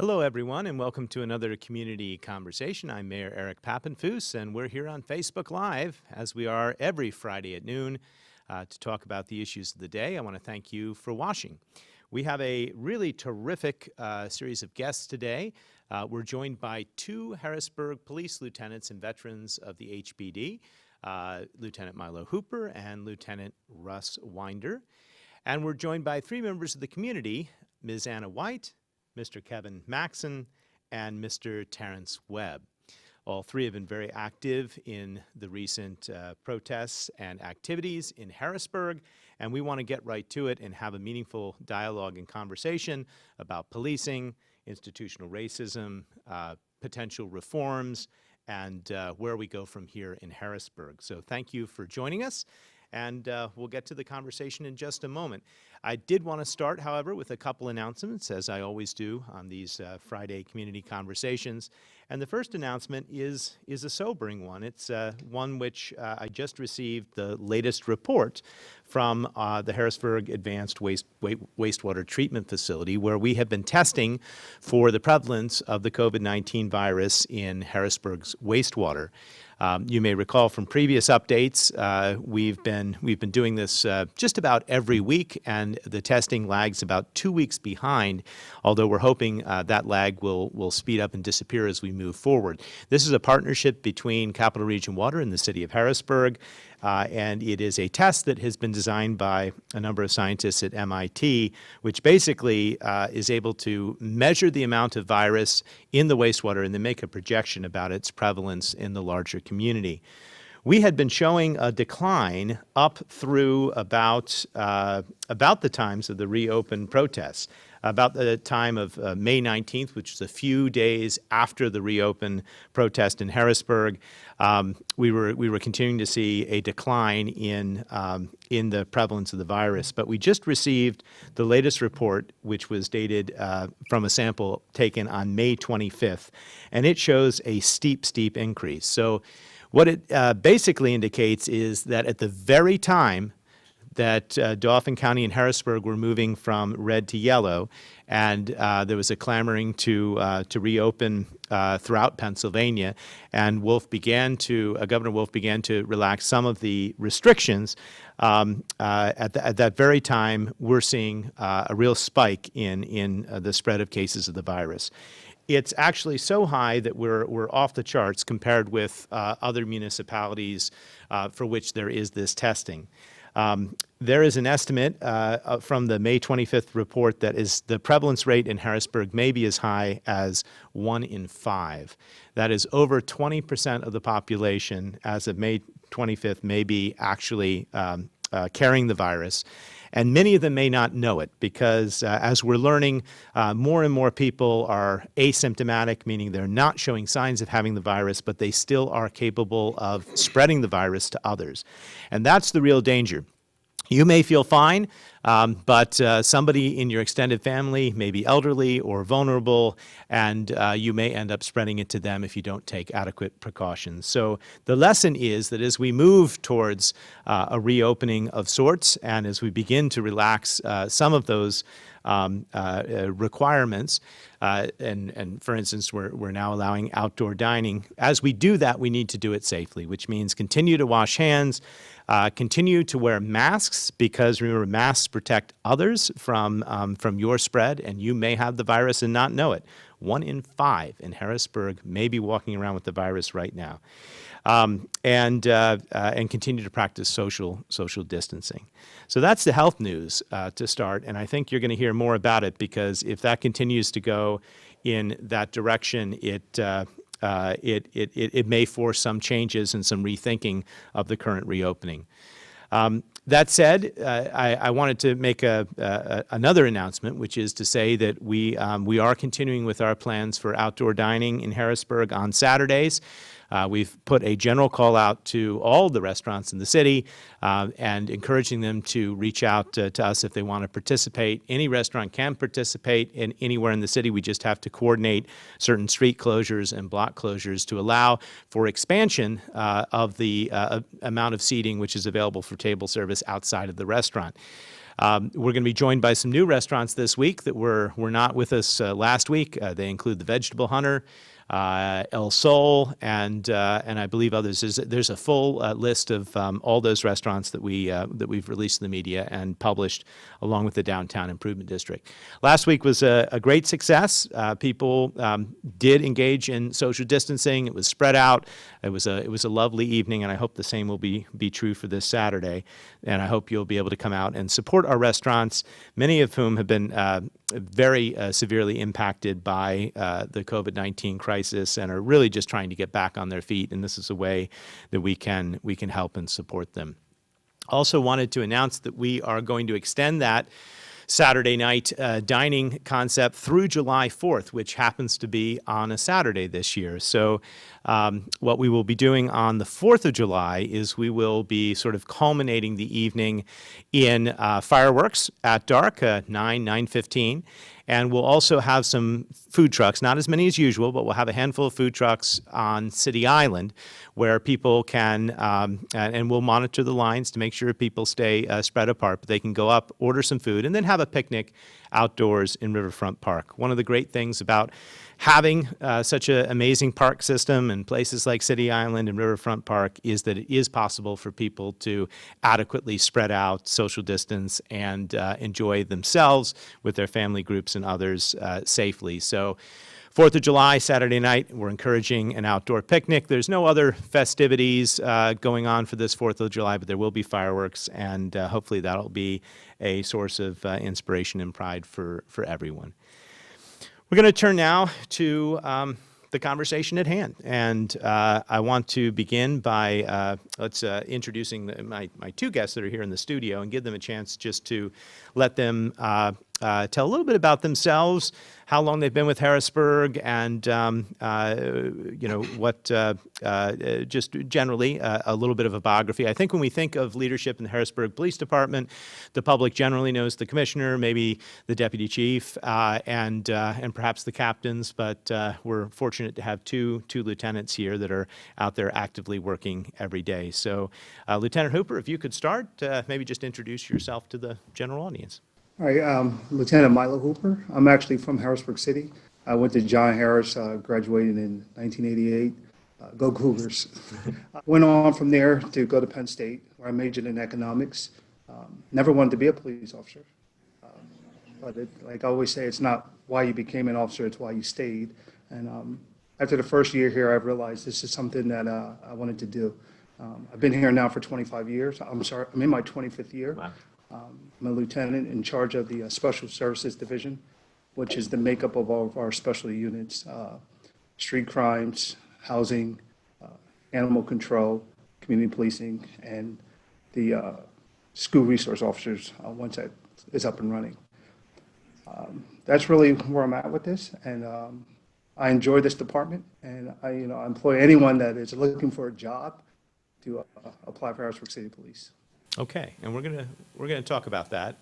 Hello, everyone, and welcome to another community conversation. I'm Mayor Eric Pappenfuss, and we're here on Facebook Live, as we are every Friday at noon, to talk about the issues of the day. I want to thank you for watching. We have a really terrific series of guests today. We're joined by two Harrisburg police lieutenants and veterans of the HPD, Lieutenant Milo Hooper and Lieutenant Russ Winder. And we're joined by three members of the community, Ms. Anna White, Mr. Kevin Maxon, and Mr. Terrence Webb. All three have been very active in the recent protests and activities in Harrisburg, and we want to get right to it and have a meaningful dialogue and conversation about policing, institutional racism, potential reforms, and where we go from here in Harrisburg. So thank you for joining us, and we'll get to the conversation in just a moment. I did want to start, however, with a couple announcements, as I always do on these Friday community conversations. And the first announcement is a sobering one. It's one which I just received the latest report from the Harrisburg Advanced Wastewater Treatment Facility, where we have been testing for the prevalence of the COVID-19 virus in Harrisburg's wastewater. You may recall from previous updates, we've been doing this just about every week, and the testing lags about 2 weeks behind, although we're hoping that lag will speed up and disappear as we move forward. This is a partnership between Capital Region Water and the city of Harrisburg, and it is a test that has been designed by a number of scientists at MIT, which basically is able to measure the amount of virus in the wastewater and then make a projection about its prevalence in the larger community. We had been showing a decline up through about the times of the reopened protests. About the time of May 19th, which was a few days after the reopened protest in Harrisburg, we were continuing to see a decline in the prevalence of the virus. But we just received the latest report, which was dated from a sample taken on May 25th, and it shows a steep increase. So what it basically indicates is that at the very time that Dauphin County and Harrisburg were moving from red to yellow, and there was a clamoring to reopen throughout Pennsylvania, and Governor Wolf began to relax some of the restrictions. At that very time, we're seeing a real spike in the spread of cases of the virus. It's actually so high that we're off the charts compared with other municipalities for which there is this testing. There is an estimate from the May 25th report that is the prevalence rate in Harrisburg may be as high as 1 in 5. That is over 20% of the population as of May 25th may be actually carrying the virus. And many of them may not know it because, as we're learning, more and more people are asymptomatic, meaning they're not showing signs of having the virus, but they still are capable of spreading the virus to others. And that's the real danger. You may feel fine, but somebody in your extended family may be elderly or vulnerable, and you may end up spreading it to them if you don't take adequate precautions. So the lesson is that as we move towards a reopening of sorts, and as we begin to relax some of those requirements, and for instance, we're now allowing outdoor dining. As we do that, we need to do it safely, which means continue to wash hands, continue to wear masks, because remember, masks protect others from your spread, and you may have the virus and not know it. 1 in 5 in Harrisburg may be walking around with the virus right now. And continue to practice social distancing. So that's the health news to start, and I think you're going to hear more about it, because if that continues to go in that direction, it may force some changes and some rethinking of the current reopening. That said, I wanted to make another announcement, which is to say that we are continuing with our plans for outdoor dining in Harrisburg on Saturdays. We've put a general call out to all the restaurants in the city and encouraging them to reach out to us if they want to participate. Any restaurant can participate in anywhere in the city. We just have to coordinate certain street closures and block closures to allow for expansion of the amount of seating which is available for table service outside of the restaurant. We're going to be joined by some new restaurants this week that were not with us last week. They include the Vegetable Hunter, El Sol, and I believe others. There's a full list of all those restaurants that we've released in the media and published, along with the Downtown Improvement District. Last week was a great success. People did engage in social distancing. It was spread out. It was a lovely evening, and I hope the same will be true for this Saturday. And I hope you'll be able to come out and support our restaurants, many of whom have been very severely impacted by the COVID-19 crisis and are really just trying to get back on their feet. And this is a way that we can help and support them. Also wanted to announce that we are going to extend that Saturday night dining concept through July 4th, which happens to be on a Saturday this year. So what we will be doing on the 4th of July is we will be sort of culminating the evening in fireworks at dark, 9:15. And we'll also have some food trucks, not as many as usual, but we'll have a handful of food trucks on City Island where people can, and we'll monitor the lines to make sure people stay spread apart, but they can go up, order some food, and then have a picnic outdoors in Riverfront Park. One of the great things about having such an amazing park system in places like City Island and Riverfront Park is that it is possible for people to adequately spread out, social distance, and enjoy themselves with their family groups and others safely. So 4th of July, Saturday night, we're encouraging an outdoor picnic. There's no other festivities going on for this 4th of July, but there will be fireworks, and hopefully that'll be a source of inspiration and pride for everyone. We're going to turn now to the conversation at hand, and I want to begin by introducing my two guests that are here in the studio and give them a chance just to let them tell a little bit about themselves, how long they've been with Harrisburg, and just generally a little bit of a biography. I think when we think of leadership in the Harrisburg Police Department, the public generally knows the commissioner, maybe the deputy chief, and perhaps the captains. But we're fortunate to have two lieutenants here that are out there actively working every day. So, Lieutenant Hooper, if you could start, maybe just introduce yourself to the general audience. All right, Lieutenant Milo Hooper. I'm actually from Harrisburg City. I went to John Harris, graduated in 1988. Go Cougars. I went on from there to go to Penn State, where I majored in economics. Never wanted to be a police officer. But like I always say, it's not why you became an officer, it's why you stayed. And after the first year here, I realized this is something that I wanted to do. I've been here now for 25 years. I'm in my 25th year. Wow. I'm a lieutenant in charge of the Special Services Division, which is the makeup of all of our specialty units, street crimes, housing, animal control, community policing, and the school resource officers once that is up and running. That's really where I'm at with this, and I enjoy this department, and I employ anyone that is looking for a job to apply for Harrisburg City Police. Okay, and we're gonna talk about that,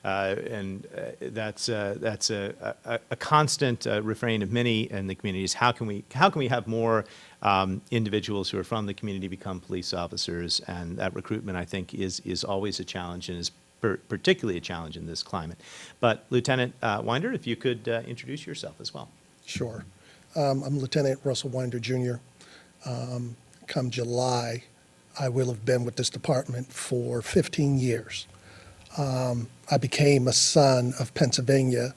and that's a constant refrain of many in the communities. How can we have more individuals who are from the community become police officers? And that recruitment, I think, is always a challenge, and is particularly a challenge in this climate. But Lieutenant Winder, if you could introduce yourself as well. Sure, I'm Lieutenant Russell Winder Jr. Come July, I will have been with this department for 15 years. I became a son of Pennsylvania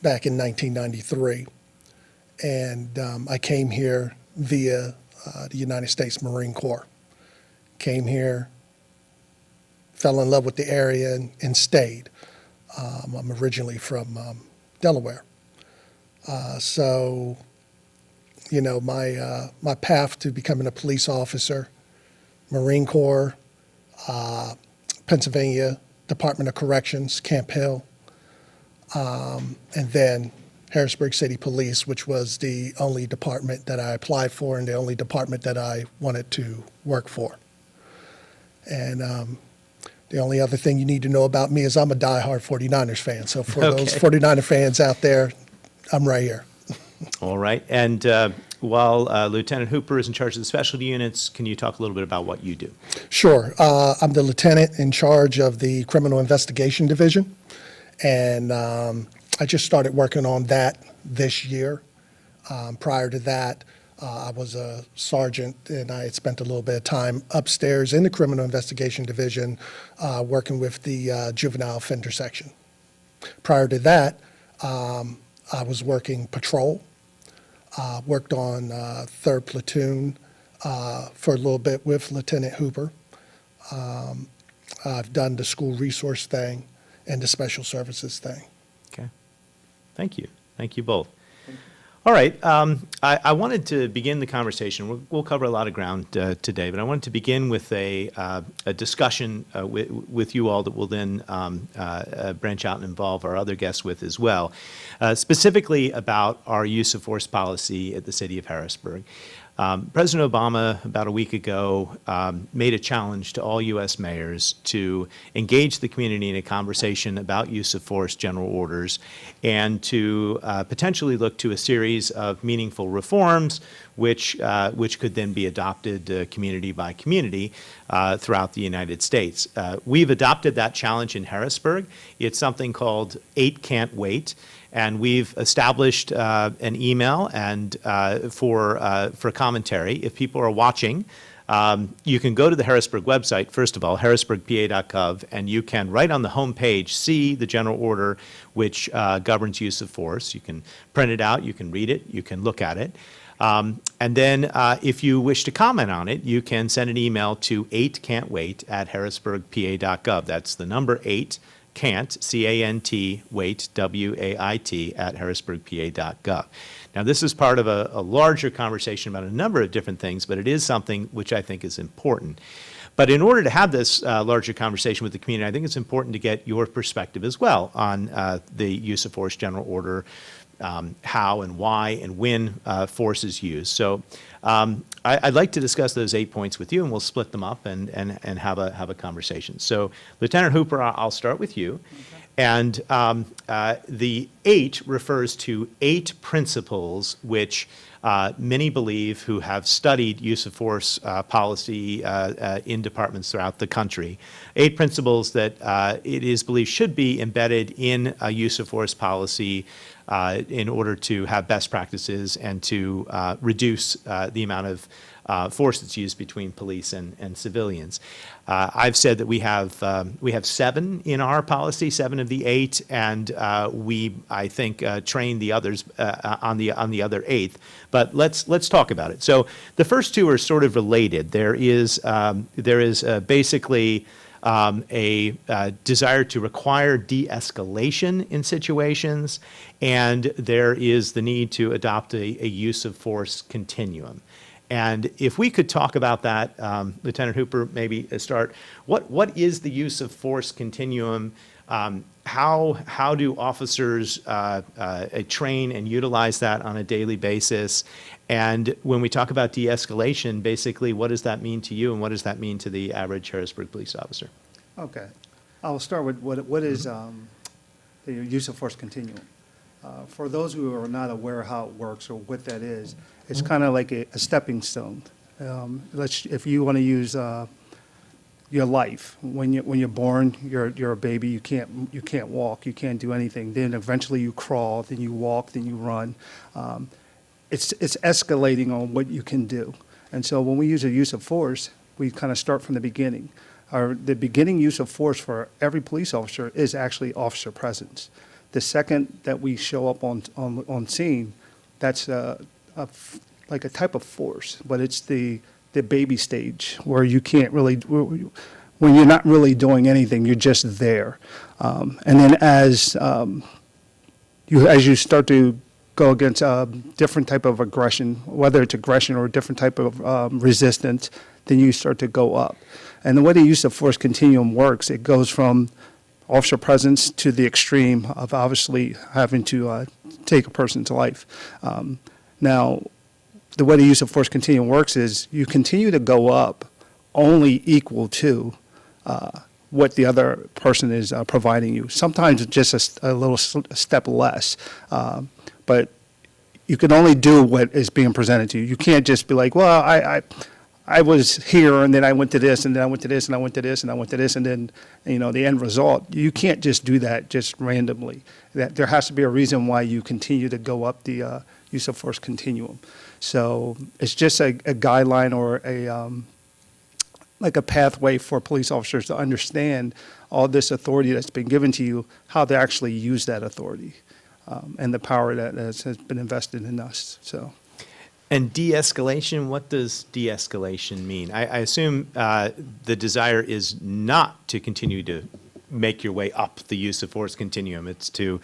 back in 1993, and I came here via the United States Marine Corps. Came here, fell in love with the area, and stayed. I'm originally from Delaware. So, my path to becoming a police officer, Marine Corps, Pennsylvania Department of Corrections, Camp Hill, and then Harrisburg City Police, which was the only department that I applied for and the only department that I wanted to work for. And the only other thing you need to know about me is I'm a diehard 49ers fan. So for those 49er fans out there, I'm right here. All right. And while Lieutenant Hooper is in charge of the specialty units, can you talk a little bit about what you do? Sure. I'm the lieutenant in charge of the Criminal Investigation Division, and I just started working on that this year. Prior to that, I was a sergeant, and I had spent a little bit of time upstairs in the Criminal Investigation Division working with the Juvenile Offender Section. Prior to that, I was working patrol, worked on 3rd Platoon for a little bit with Lieutenant Hooper. I've done the school resource thing and the special services thing. Okay. Thank you. Thank you both. All right. I wanted to begin the conversation. We'll cover a lot of ground today, but I wanted to begin with a discussion with you all that will then branch out and involve our other guests with as well, specifically about our use of force policy at the city of Harrisburg. President Obama, about a week ago, made a challenge to all U.S. mayors to engage the community in a conversation about use of force general orders and to potentially look to a series of meaningful reforms which could then be adopted community by community throughout the United States. We've adopted that challenge in Harrisburg. It's something called 8 Can't Wait. And we've established an email and for commentary. If people are watching, you can go to the Harrisburg website, first of all, harrisburgpa.gov, and you can, right on the home page, see the general order which governs use of force. You can print it out, you can read it, you can look at it. And then if you wish to comment on it, you can send an email to 8cantwait at harrisburgpa.gov. That's the number 8. Can't, C-A-N-T, wait, W-A-I-T, at harrisburgpa.gov. Now, this is part of a larger conversation about a number of different things, but it is something which I think is important. But in order to have this larger conversation with the community, I think it's important to get your perspective as well on the use of force general order, how and why and when force is used. So I'd like to discuss those 8 points with you, and we'll split them up and have a conversation. So, Lieutenant Hooper, I'll start with you. Okay. And the 8 refers to 8 principles which many believe who have studied use of force policy in departments throughout the country. 8 principles that it is believed should be embedded in a use of force policy in order to have best practices and to reduce the amount of force that's used between police and civilians. I've said that we have 7 in our policy, 7 of the 8, and we, I think, train the others on the other 8th. But let's talk about it. So the first 2 are sort of related. There is basically a desire to require de-escalation in situations, and there is the need to adopt a use of force continuum. And if we could talk about that, Lieutenant Hooper, maybe start. What is the use of force continuum? How do officers train and utilize that on a daily basis? And when we talk about de-escalation, basically, what does that mean to you, and what does that mean to the average Harrisburg police officer? Okay. I'll start with what is the use of force continuum. For those who are not aware how it works or what that is, it's kind of like a stepping stone. If you want to use your life, when you're born, you're a baby. You can't walk. You can't do anything. Then eventually you crawl. Then you walk. Then you run. It's escalating on what you can do. And so when we use a use of force, we kind of start from the beginning. The beginning use of force for every police officer is actually officer presence. The second that we show up on scene, that's like a type of force, but it's the baby stage where you can't really, when you're not really doing anything, you're just there. And then as you start to go against a different type of aggression, whether it's aggression or a different type of resistance, then you start to go up. And the way the use of force continuum works, it goes from officer presence to the extreme of obviously having to take a person's life. Now, the way the use of force continuum works is you continue to go up only equal to what the other person is providing you. Sometimes it's just a little step less, but you can only do what is being presented to you. You can't just be like, well, I was here and then I went to this and then I went to this and I went to this and I went to this and then, the end result. You can't just do that just randomly. That there has to be a reason why you continue to go up the use of force continuum. So it's just a guideline or like a pathway for police officers to understand all this authority that's been given to you, how to actually use that authority, and the power that has been invested in us. So. And de-escalation, what does de-escalation mean? I assume the desire is not to continue to make your way up the use of force continuum. It's to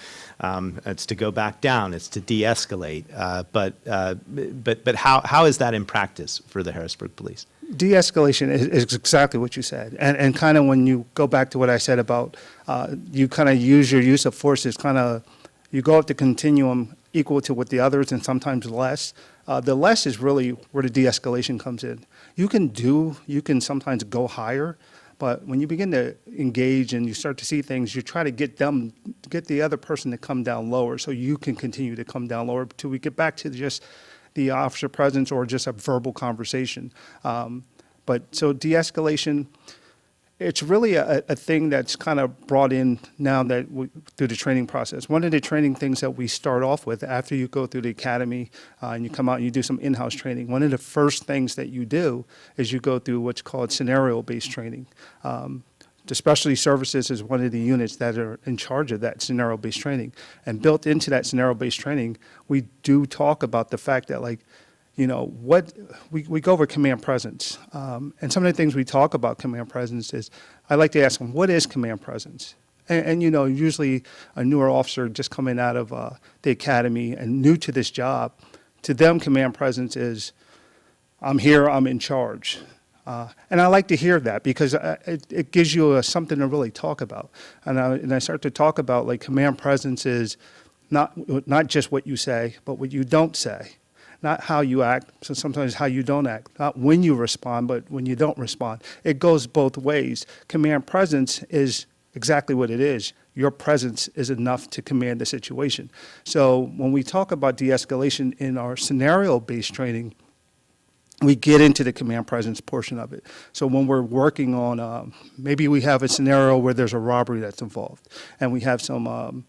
go back down. It's to de-escalate. But how is that in practice for the Harrisburg Police? De-escalation is exactly what you said. And kind of when you go back to what I said about you kind of use your use of force as kind of, you go up the continuum equal to what the others and sometimes less. The less is really where the de-escalation comes in. You can sometimes go higher, but when you begin to engage and you start to see things, you try to get the other person to come down lower so you can continue to come down lower until we get back to just the officer presence or just a verbal conversation. But so de-escalation, it's really a thing that's kind of brought in now that through the training process. One of the training things that we start off with after you go through the academy and you come out and you do some in-house training, one of the first things that you do is you go through what's called scenario-based training. The specialty services is one of the units that are in charge of that scenario-based training. And built into that scenario-based training, we do talk about the fact that, like, what we go over command presence. And some of the things we talk about command presence is, I like to ask them, what is command presence? And usually a newer officer just coming out of the academy and new to this job, to them command presence is, I'm here, I'm in charge. And I like to hear that because it gives you something to really talk about. And I start to talk about, like, command presence is not just what you say, but what you don't say. Not how you act, so sometimes how you don't act. Not when you respond, but when you don't respond. It goes both ways. Command presence is exactly what it is. Your presence is enough to command the situation. So when we talk about de-escalation in our scenario-based training, we get into the command presence portion of it. So when we're working on, maybe we have a scenario where there's a robbery that's involved, and we have some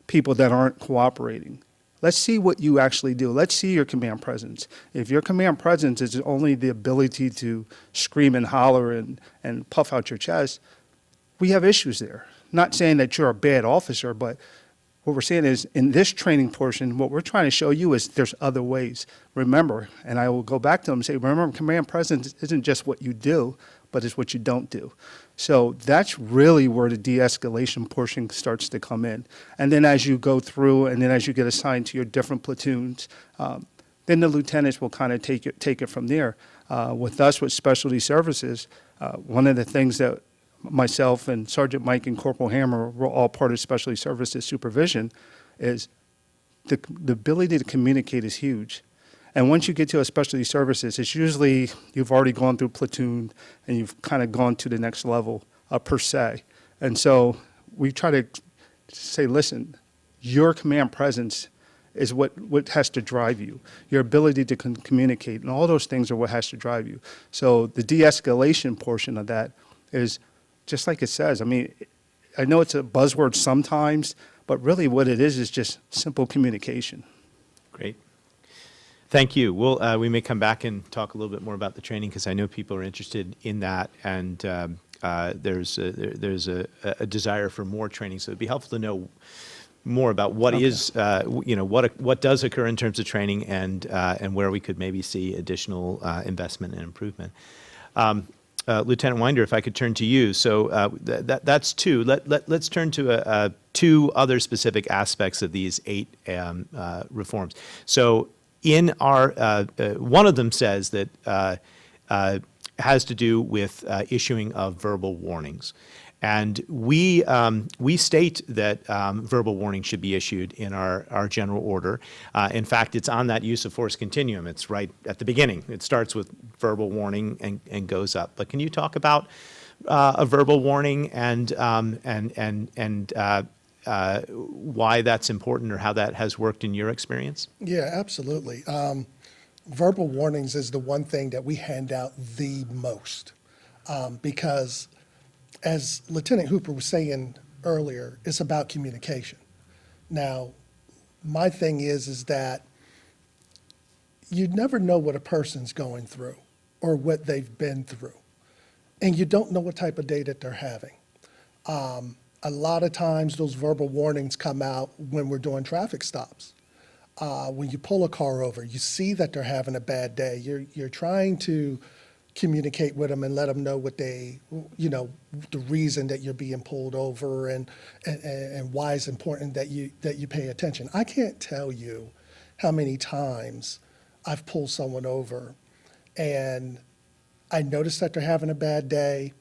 people that aren't cooperating. Let's see what you actually do. Let's see your command presence. If your command presence is only the ability to scream and holler and puff out your chest, we have issues there. Not saying that you're a bad officer, but what we're saying is in this training portion, what we're trying to show you is there's other ways. Remember, and I will go back to them and say, remember, command presence isn't just what you do, but it's what you don't do. So that's really where the de-escalation portion starts to come in. And then as you go through and then as you get assigned to your different platoons, then the lieutenants will kind of take it from there. With us, with specialty services, one of the things that myself and Sergeant Mike and Corporal Hammer were all part of specialty services supervision is the ability to communicate is huge. And once you get to a specialty services, it's usually you've already gone through platoon and you've kind of gone to the next level per se. And so we try to say, listen, your command presence is what has to drive you. Your ability to communicate and all those things are what has to drive you. So the de-escalation portion of that is just like it says. I mean, I know it's a buzzword sometimes, but really what it is just simple communication. Great. Thank you. We may come back and talk a little bit more about the training because I know people are interested in that, and there's a desire for more training. So it'd be helpful to know more about what is, what does occur in terms of training, and where we could maybe see additional investment and improvement. Lieutenant Winder, if I could turn to you. So that's two. Let's turn to two other specific aspects of these 8 reforms. So in our, one of them says that has to do with issuing of verbal warnings. And we state that verbal warning should be issued in our general order. In fact, it's on that use of force continuum. It's right at the beginning. It starts with verbal warning and goes up. But can you talk about a verbal warning and why that's important or how that has worked in your experience? Yeah, absolutely. Verbal warnings is the one thing that we hand out the most because, as Lieutenant Hooper was saying earlier, it's about communication. Now, my thing is that you never know what a person's going through or what they've been through, and you don't know what type of day that they're having. A lot of times, those verbal warnings come out when we're doing traffic stops. When you pull a car over, you see that they're having a bad day. You're trying to communicate with them and let them know what they, the reason that you're being pulled over and why it's important that you pay attention. I can't tell you how many times I've pulled someone over and I notice that they're having a bad day.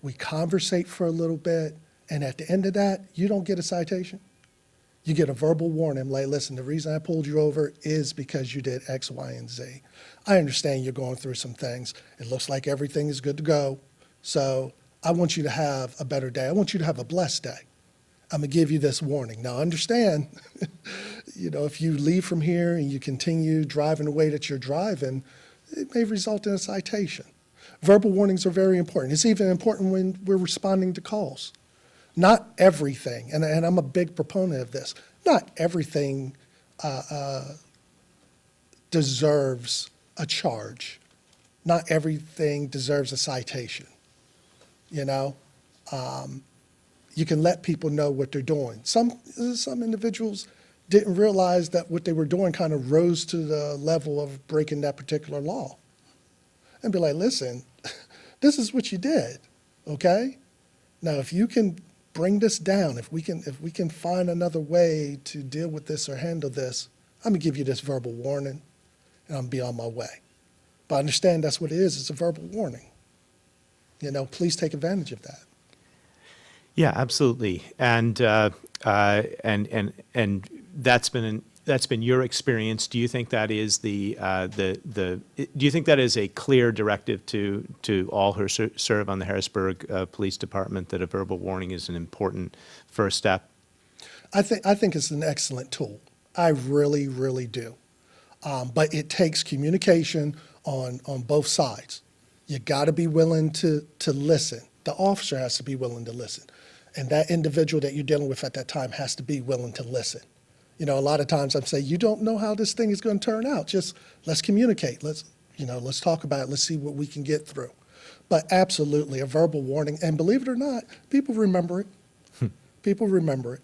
We conversate for a little bit, and at the end of that, you don't get a citation. You get a verbal warning, like, listen, the reason I pulled you over is because you did X, Y, and Z. I understand you're going through some things. It looks like everything is good to go. So I want you to have a better day. I want you to have a blessed day. I'm gonna give you this warning. Now understand, if you leave from here and you continue driving the way that you're driving, it may result in a citation. Verbal warnings are very important. It's even important when we're responding to calls. Not everything, and I'm a big proponent of this, not everything deserves a charge. Not everything deserves a citation. You can let people know what they're doing. Some individuals didn't realize that what they were doing kind of rose to the level of breaking that particular law. And be like, listen, this is what you did, okay? Now, if you can bring this down, if we can find another way to deal with this or handle this, I'm gonna give you this verbal warning and I'm gonna be on my way. But understand that's what it is, it's a verbal warning. Please take advantage of that. Yeah, absolutely. And that's been your experience. Do you think that is do you think that is a clear directive to all who serve on the Harrisburg Police Department, that a verbal warning is an important first step? I think it's an excellent tool. I really, really do. But it takes communication on both sides. You got to be willing to listen. The officer has to be willing to listen. And that individual that you're dealing with at that time has to be willing to listen. A lot of times I'm saying, you don't know how this thing is going to turn out. Just let's communicate. Let's talk about it. Let's see what we can get through. But absolutely, a verbal warning. And believe it or not, people remember it. People remember it.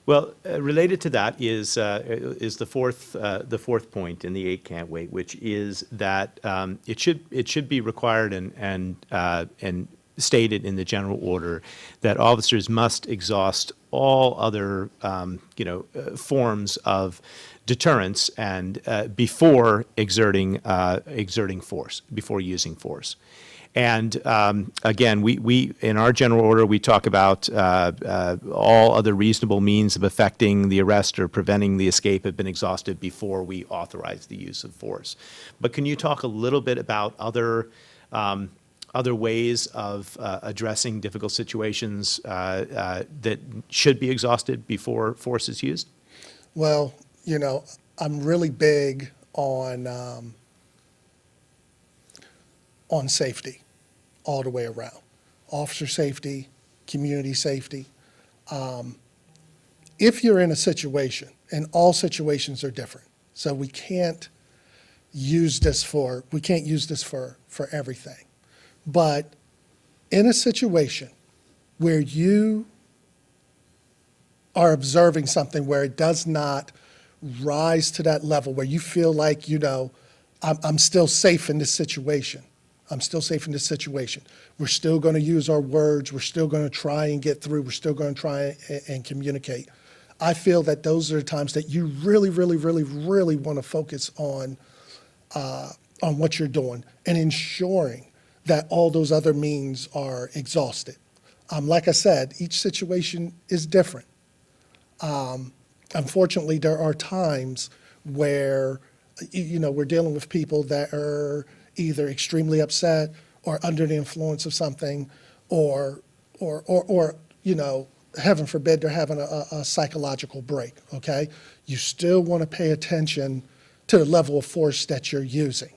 Well, related to that is the fourth point in the 8 can't wait, which is that it should be required and stated in the general order that officers must exhaust all other forms of deterrence and before exerting force, before using force. And again, we in our general order, we talk about all other reasonable means of effecting the arrest or preventing the escape have been exhausted before we authorize the use of force. But can you talk a little bit about other ways of addressing difficult situations that should be exhausted before force is used? Well, I'm really big on safety all the way around. Officer safety, community safety. If you're in a situation, and all situations are different, so we can't use this for everything. But in a situation where you are observing something where it does not rise to that level, where you feel like, I'm still safe in this situation. I'm still safe in this situation. We're still going to use our words. We're still going to try and get through. We're still going to try and communicate. I feel that those are the times that you really, really, really, really want to focus on what you're doing and ensuring that all those other means are exhausted. Like I said, each situation is different. Unfortunately, there are times where, we're dealing with people that are either extremely upset or under the influence of something, or heaven forbid, they're having a psychological break, okay? You still want to pay attention to the level of force that you're using.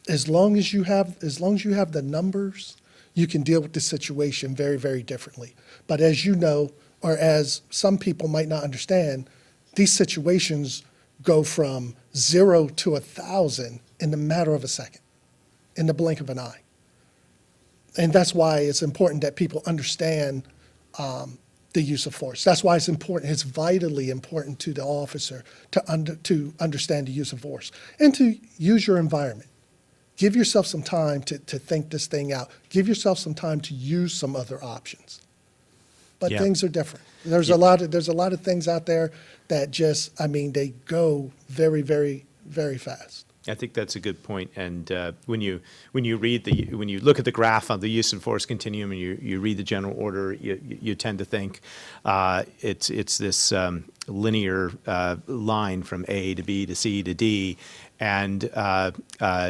As long as you have the numbers, you can deal with the situation very, very differently. But as you know, or as some people might not understand, these situations go from 0 to 1,000 in the matter of a second, in the blink of an eye. And that's why it's important that people understand the use of force. That's why it's important, it's vitally important to the officer to understand the use of force and to use your environment. Give yourself some time to think this thing out. Give yourself some time to use some other options. But Yeah. things are different. There's Yeah. there's a lot of things out there that just, I mean, they go very, very, very fast. I think that's a good point. And when you look at the graph on the use of force continuum and you read the general order, you tend to think it's this linear line from A to B to C to D, and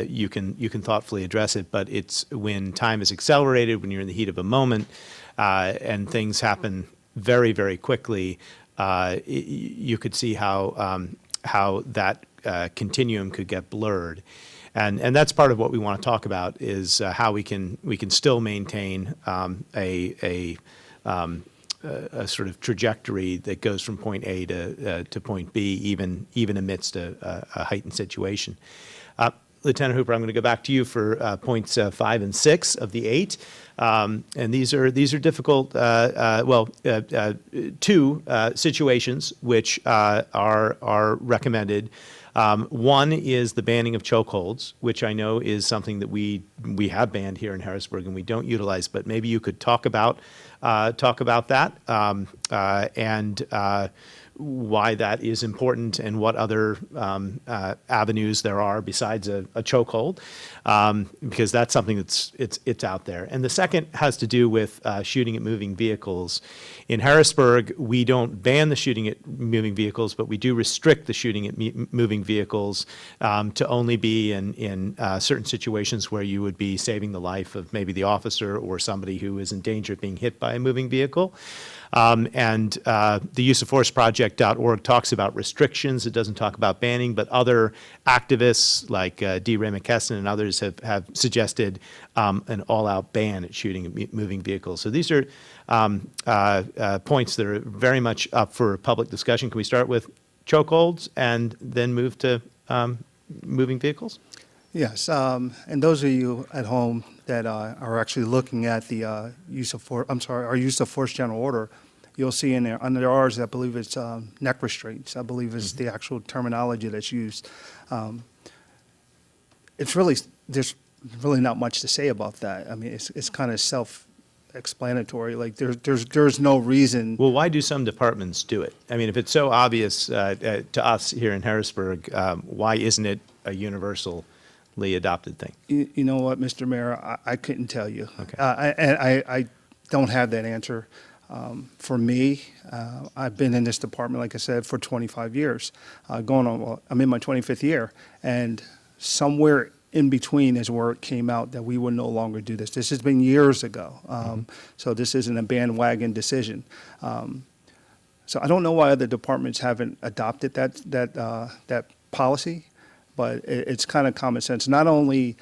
you can thoughtfully address it. But it's when time is accelerated, when you're in the heat of a moment, and things happen very, very quickly, you could see how that continuum could get blurred, and that's part of what we want to talk about is how we can still maintain a sort of trajectory that goes from point A to point B, even amidst a heightened situation. Lieutenant Hooper, I'm going to go back to you for points 5 and 6 of the 8. And these are difficult, two situations which are recommended. One is the banning of chokeholds, which I know is something that we have banned here in Harrisburg and we don't utilize. But maybe you could talk about that and why that is important and what other avenues there are besides a chokehold, because that's something it's out there. And the second has to do with shooting at moving vehicles. In Harrisburg, we don't ban the shooting at moving vehicles, but we do restrict the shooting at moving vehicles to only be in certain situations where you would be saving the life of maybe the officer or somebody who is in danger of being hit by a moving vehicle. And the useofforceproject.org talks about restrictions. It doesn't talk about banning, but other activists like D. Ray McKesson and others have suggested an all-out ban at shooting at moving vehicles. So these are points that are very much up for public discussion. Can we start with chokeholds and then move to moving vehicles? Yes, and those of you at home that are actually looking at the use of force, our use of force general order, you'll see in there, under ours, I believe it's neck restraints, I believe is the actual terminology that's used. There's really not much to say about that. I mean, it's kind of self-explanatory. Like there's no reason. Well, why do some departments do it? I mean, if it's so obvious to us here in Harrisburg, why isn't it a universally adopted thing? You know what, Mr. Mayor, I couldn't tell you. Okay. And I don't have that answer. For me, I've been in this department, like I said, for 25 years. I'm in my 25th year, and somewhere in between is where it came out that we would no longer do this. This has been years ago, so this isn't a bandwagon decision. So I don't know why other departments haven't adopted that policy, but it's kind of common sense. Not only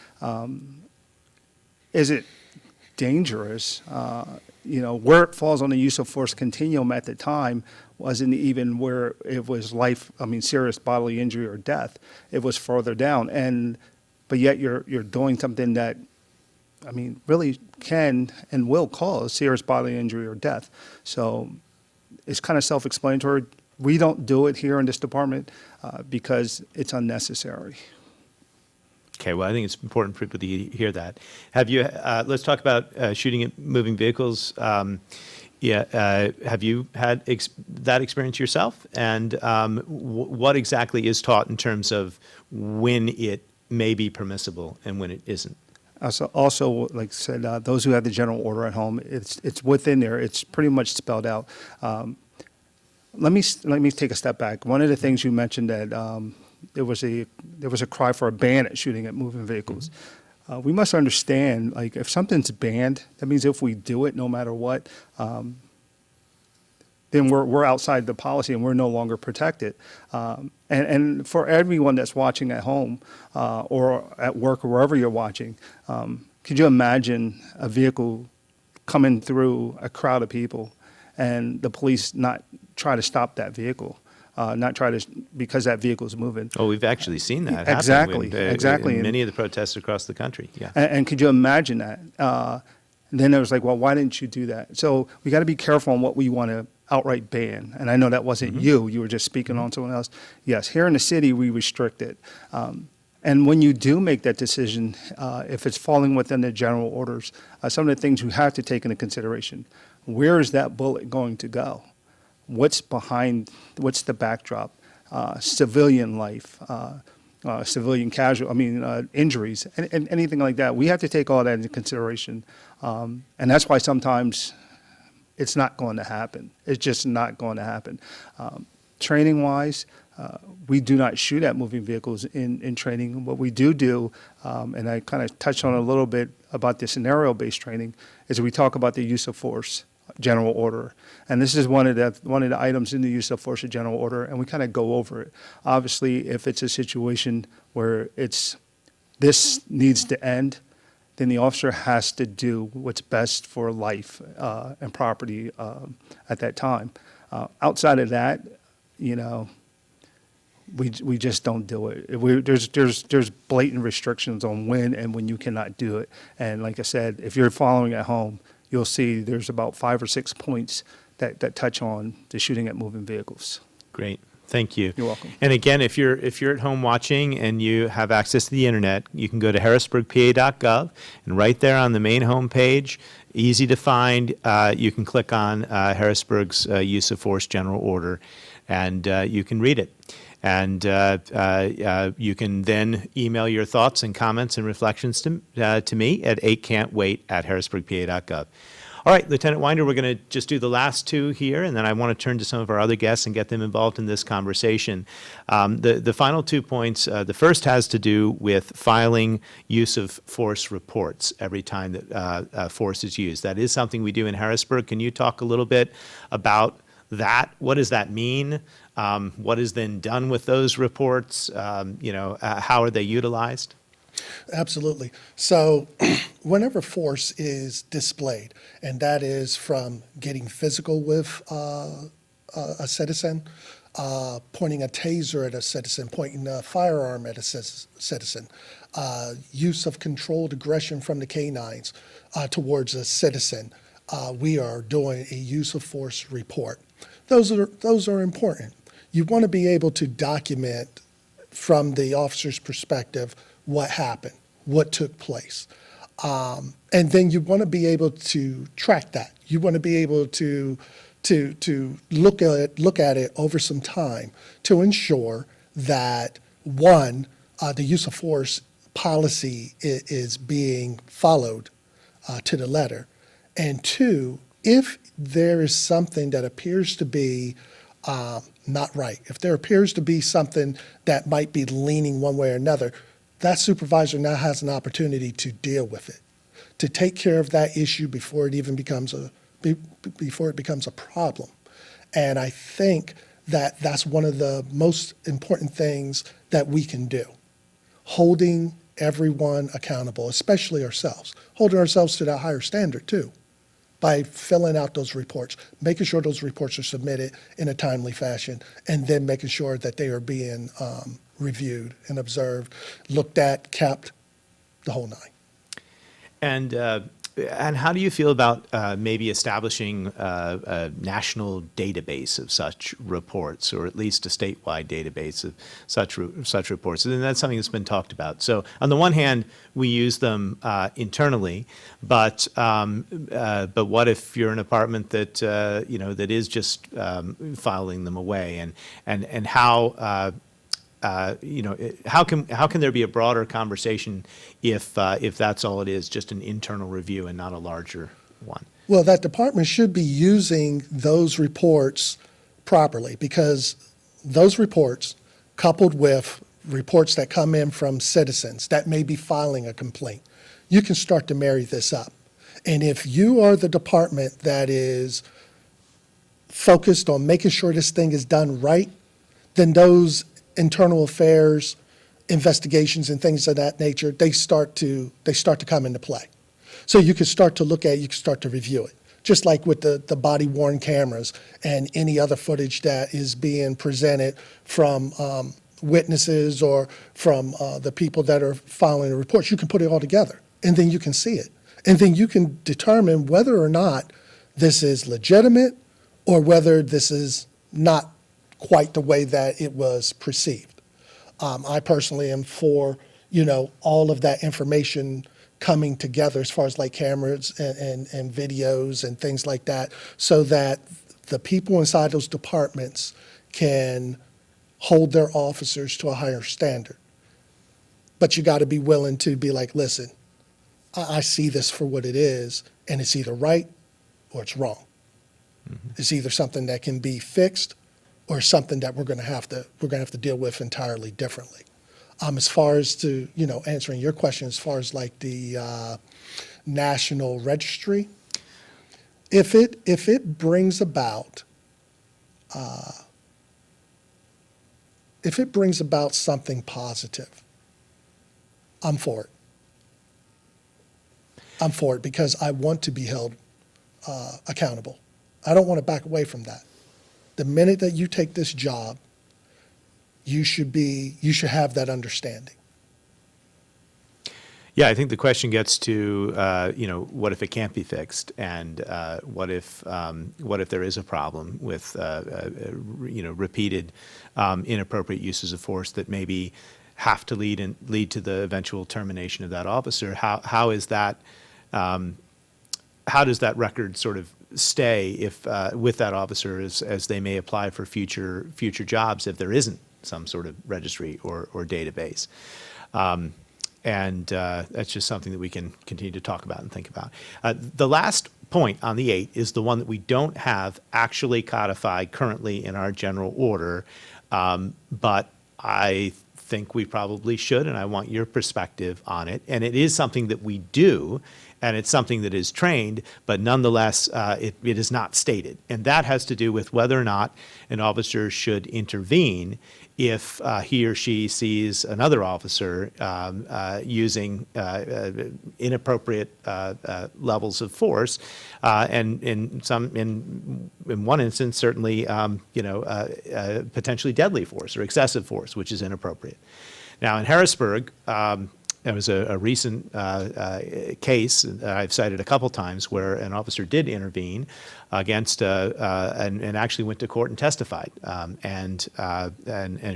is it dangerous, where it falls on the use of force continuum at the time wasn't even where it was serious bodily injury or death. It was further down, but yet you're doing something that, really can and will cause serious bodily injury or death. So it's kind of self-explanatory. We don't do it here in this department because it's unnecessary. Okay, well, I think it's important for people to hear that. Have you? Let's talk about shooting at moving vehicles. Have you had that experience yourself? And what exactly is taught in terms of when it may be permissible and when it isn't? Also, like I said, those who have the general order at home, it's within there. It's pretty much spelled out. Let me take a step back. One of the things you mentioned that there was a cry for a ban at shooting at moving vehicles. We must understand, like, if something's banned, that means if we do it, no matter what, then we're outside the policy and we're no longer protected. And for everyone that's watching at home or at work or wherever you're watching, could you imagine a vehicle coming through a crowd of people and the police not try to stop that vehicle, not try to, because that vehicle is moving? Oh, we've actually seen that happen. Exactly, exactly. In many of the protests across the country, yeah. And could you imagine that? And then it was like, well, why didn't you do that? So we got to be careful on what we want to outright ban. And I know that wasn't you were just speaking on someone else. Yes, here in the city, we restrict it. And when you do make that decision, if it's falling within the general orders, some of the things you have to take into consideration. Where is that bullet going to go? What's behind, what's the backdrop? Civilian life, civilian injuries, and anything like that. We have to take all that into consideration. And that's why sometimes it's not going to happen. It's just not going to happen. Training-wise, we do not shoot at moving vehicles in training. What we do, and I kind of touched on a little bit about the scenario-based training, is we talk about the use of force, general order. And this is one of the items in the use of force of general order, and we kind of go over it. Obviously, if it's a situation where this needs to end, then the officer has to do what's best for life and property at that time. Outside of that, we just don't do it. There's blatant restrictions on when you cannot do it. And like I said, if you're following at home, you'll see there's about 5 or 6 points that touch on the shooting at moving vehicles. Great. Thank you. You're welcome. And again, if you're at home watching and you have access to the internet, you can go to harrisburgpa.gov, and right there on the main home page, easy to find, you can click on Harrisburg's use of force general order, and you can read it. And you can then email your thoughts and comments and reflections to me at 8cantwait@harrisburgpa.gov. All right, Lieutenant Winder, we're going to just do the last two here, and then I want to turn to some of our other guests and get them involved in this conversation. The final 2 points, the first has to do with filing use of force reports every time that force is used. That is something we do in Harrisburg. Can you talk a little bit about that? What does that mean? What is then done with those reports? How are they utilized? Absolutely. So whenever force is displayed, and that is from getting physical with a citizen, pointing a taser at a citizen, pointing a firearm at a citizen, use of controlled aggression from the canines towards a citizen, we are doing a use of force report. Those are important. You want to be able to document from the officer's perspective what happened, what took place. And then you want to be able to track that. You want to be able to look at it over some time to ensure that, one, the use of force policy is being followed to the letter, and two, if there is something that appears to be not right, if there appears to be something that might be leaning one way or another, that supervisor now has an opportunity to deal with it, to take care of that issue before it even becomes a problem. And I think that that's one of the most important things that we can do, holding everyone accountable, especially ourselves, holding ourselves to that higher standard too, by filling out those reports, making sure those reports are submitted in a timely fashion, and then making sure that they are being reviewed and observed, looked at, kept, the whole nine. And how do you feel about maybe establishing a national database of such reports, or at least a statewide database of such reports? And that's something that's been talked about. So on the one hand, we use them internally, but what if you're an apartment that that is just filing them away, and how how can there be a broader conversation if that's all it is, just an internal review and not a larger one? Well, that department should be using those reports properly, because those reports, coupled with reports that come in from citizens that may be filing a complaint, you can start to marry this up. And if you are the department that is focused on making sure this thing is done right, then those internal affairs, investigations and things of that nature, they start to come into play. So you can start to look at it, you can start to review it. Just like with the body-worn cameras and any other footage that is being presented from witnesses or from the people that are filing the reports, you can put it all together, and then you can see it. And then you can determine whether or not this is legitimate or whether this is not quite the way that it was perceived. I personally am for, all of that information coming together as far as like cameras and videos and things like that, so that the people inside those departments can hold their officers to a higher standard. But you got to be willing to be like, listen, I see this for what it is, and it's either right or it's wrong. Mm-hmm. It's either something that can be fixed or something that we're going to have to deal with entirely differently. As far as to, answering your question, as far as like the national registry, if it brings about something positive, I'm for it. I'm for it because I want to be held accountable. I don't want to back away from that. The minute that you take this job, you should have that understanding. Yeah, I think the question gets to, what if it can't be fixed, and what if there is a problem with, repeated inappropriate uses of force that maybe have to lead to the eventual termination of that officer? How does that record sort of stay if with that officer as they may apply for future jobs if there isn't some sort of registry or database? And that's just something that we can continue to talk about and think about. The last point on the 8 is the one that we don't have actually codified currently in our general order, but I think we probably should, and I want your perspective on it. And it is something that we do, and it's something that is trained, but nonetheless, it is not stated. And that has to do with whether or not an officer should intervene if he or she sees another officer using inappropriate levels of force, and in one instance, certainly, potentially deadly force or excessive force, which is inappropriate. Now, in Harrisburg, there was a recent case that I've cited a couple times where an officer did intervene against and actually went to court and testified, and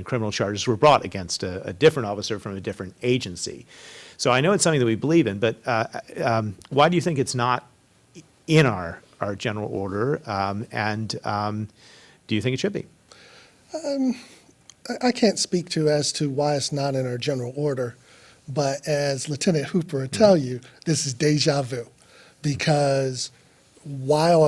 criminal charges were brought against a different officer from a different agency. So I know it's something that we believe in, but why do you think it's not in our general order, and do you think it should be? I can't speak as to why it's not in our general order. But as Lieutenant Hooper will tell you, this is deja vu, because while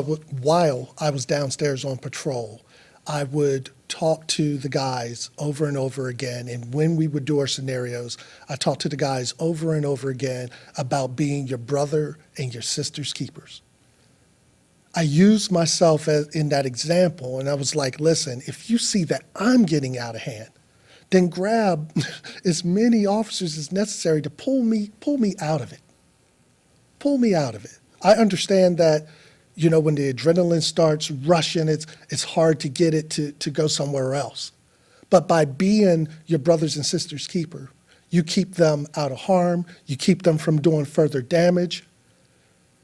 I was downstairs on patrol, I would talk to the guys over and over again. And when we would do our scenarios, I talked to the guys over and over again about being your brother and your sister's keepers. I used myself in that example, and I was like, listen, if you see that I'm getting out of hand, then grab as many officers as necessary to pull me out of it. Pull me out of it. I understand that, when the adrenaline starts rushing, it's hard to get it to go somewhere else. But by being your brothers and sisters' keeper, you keep them out of harm, you keep them from doing further damage.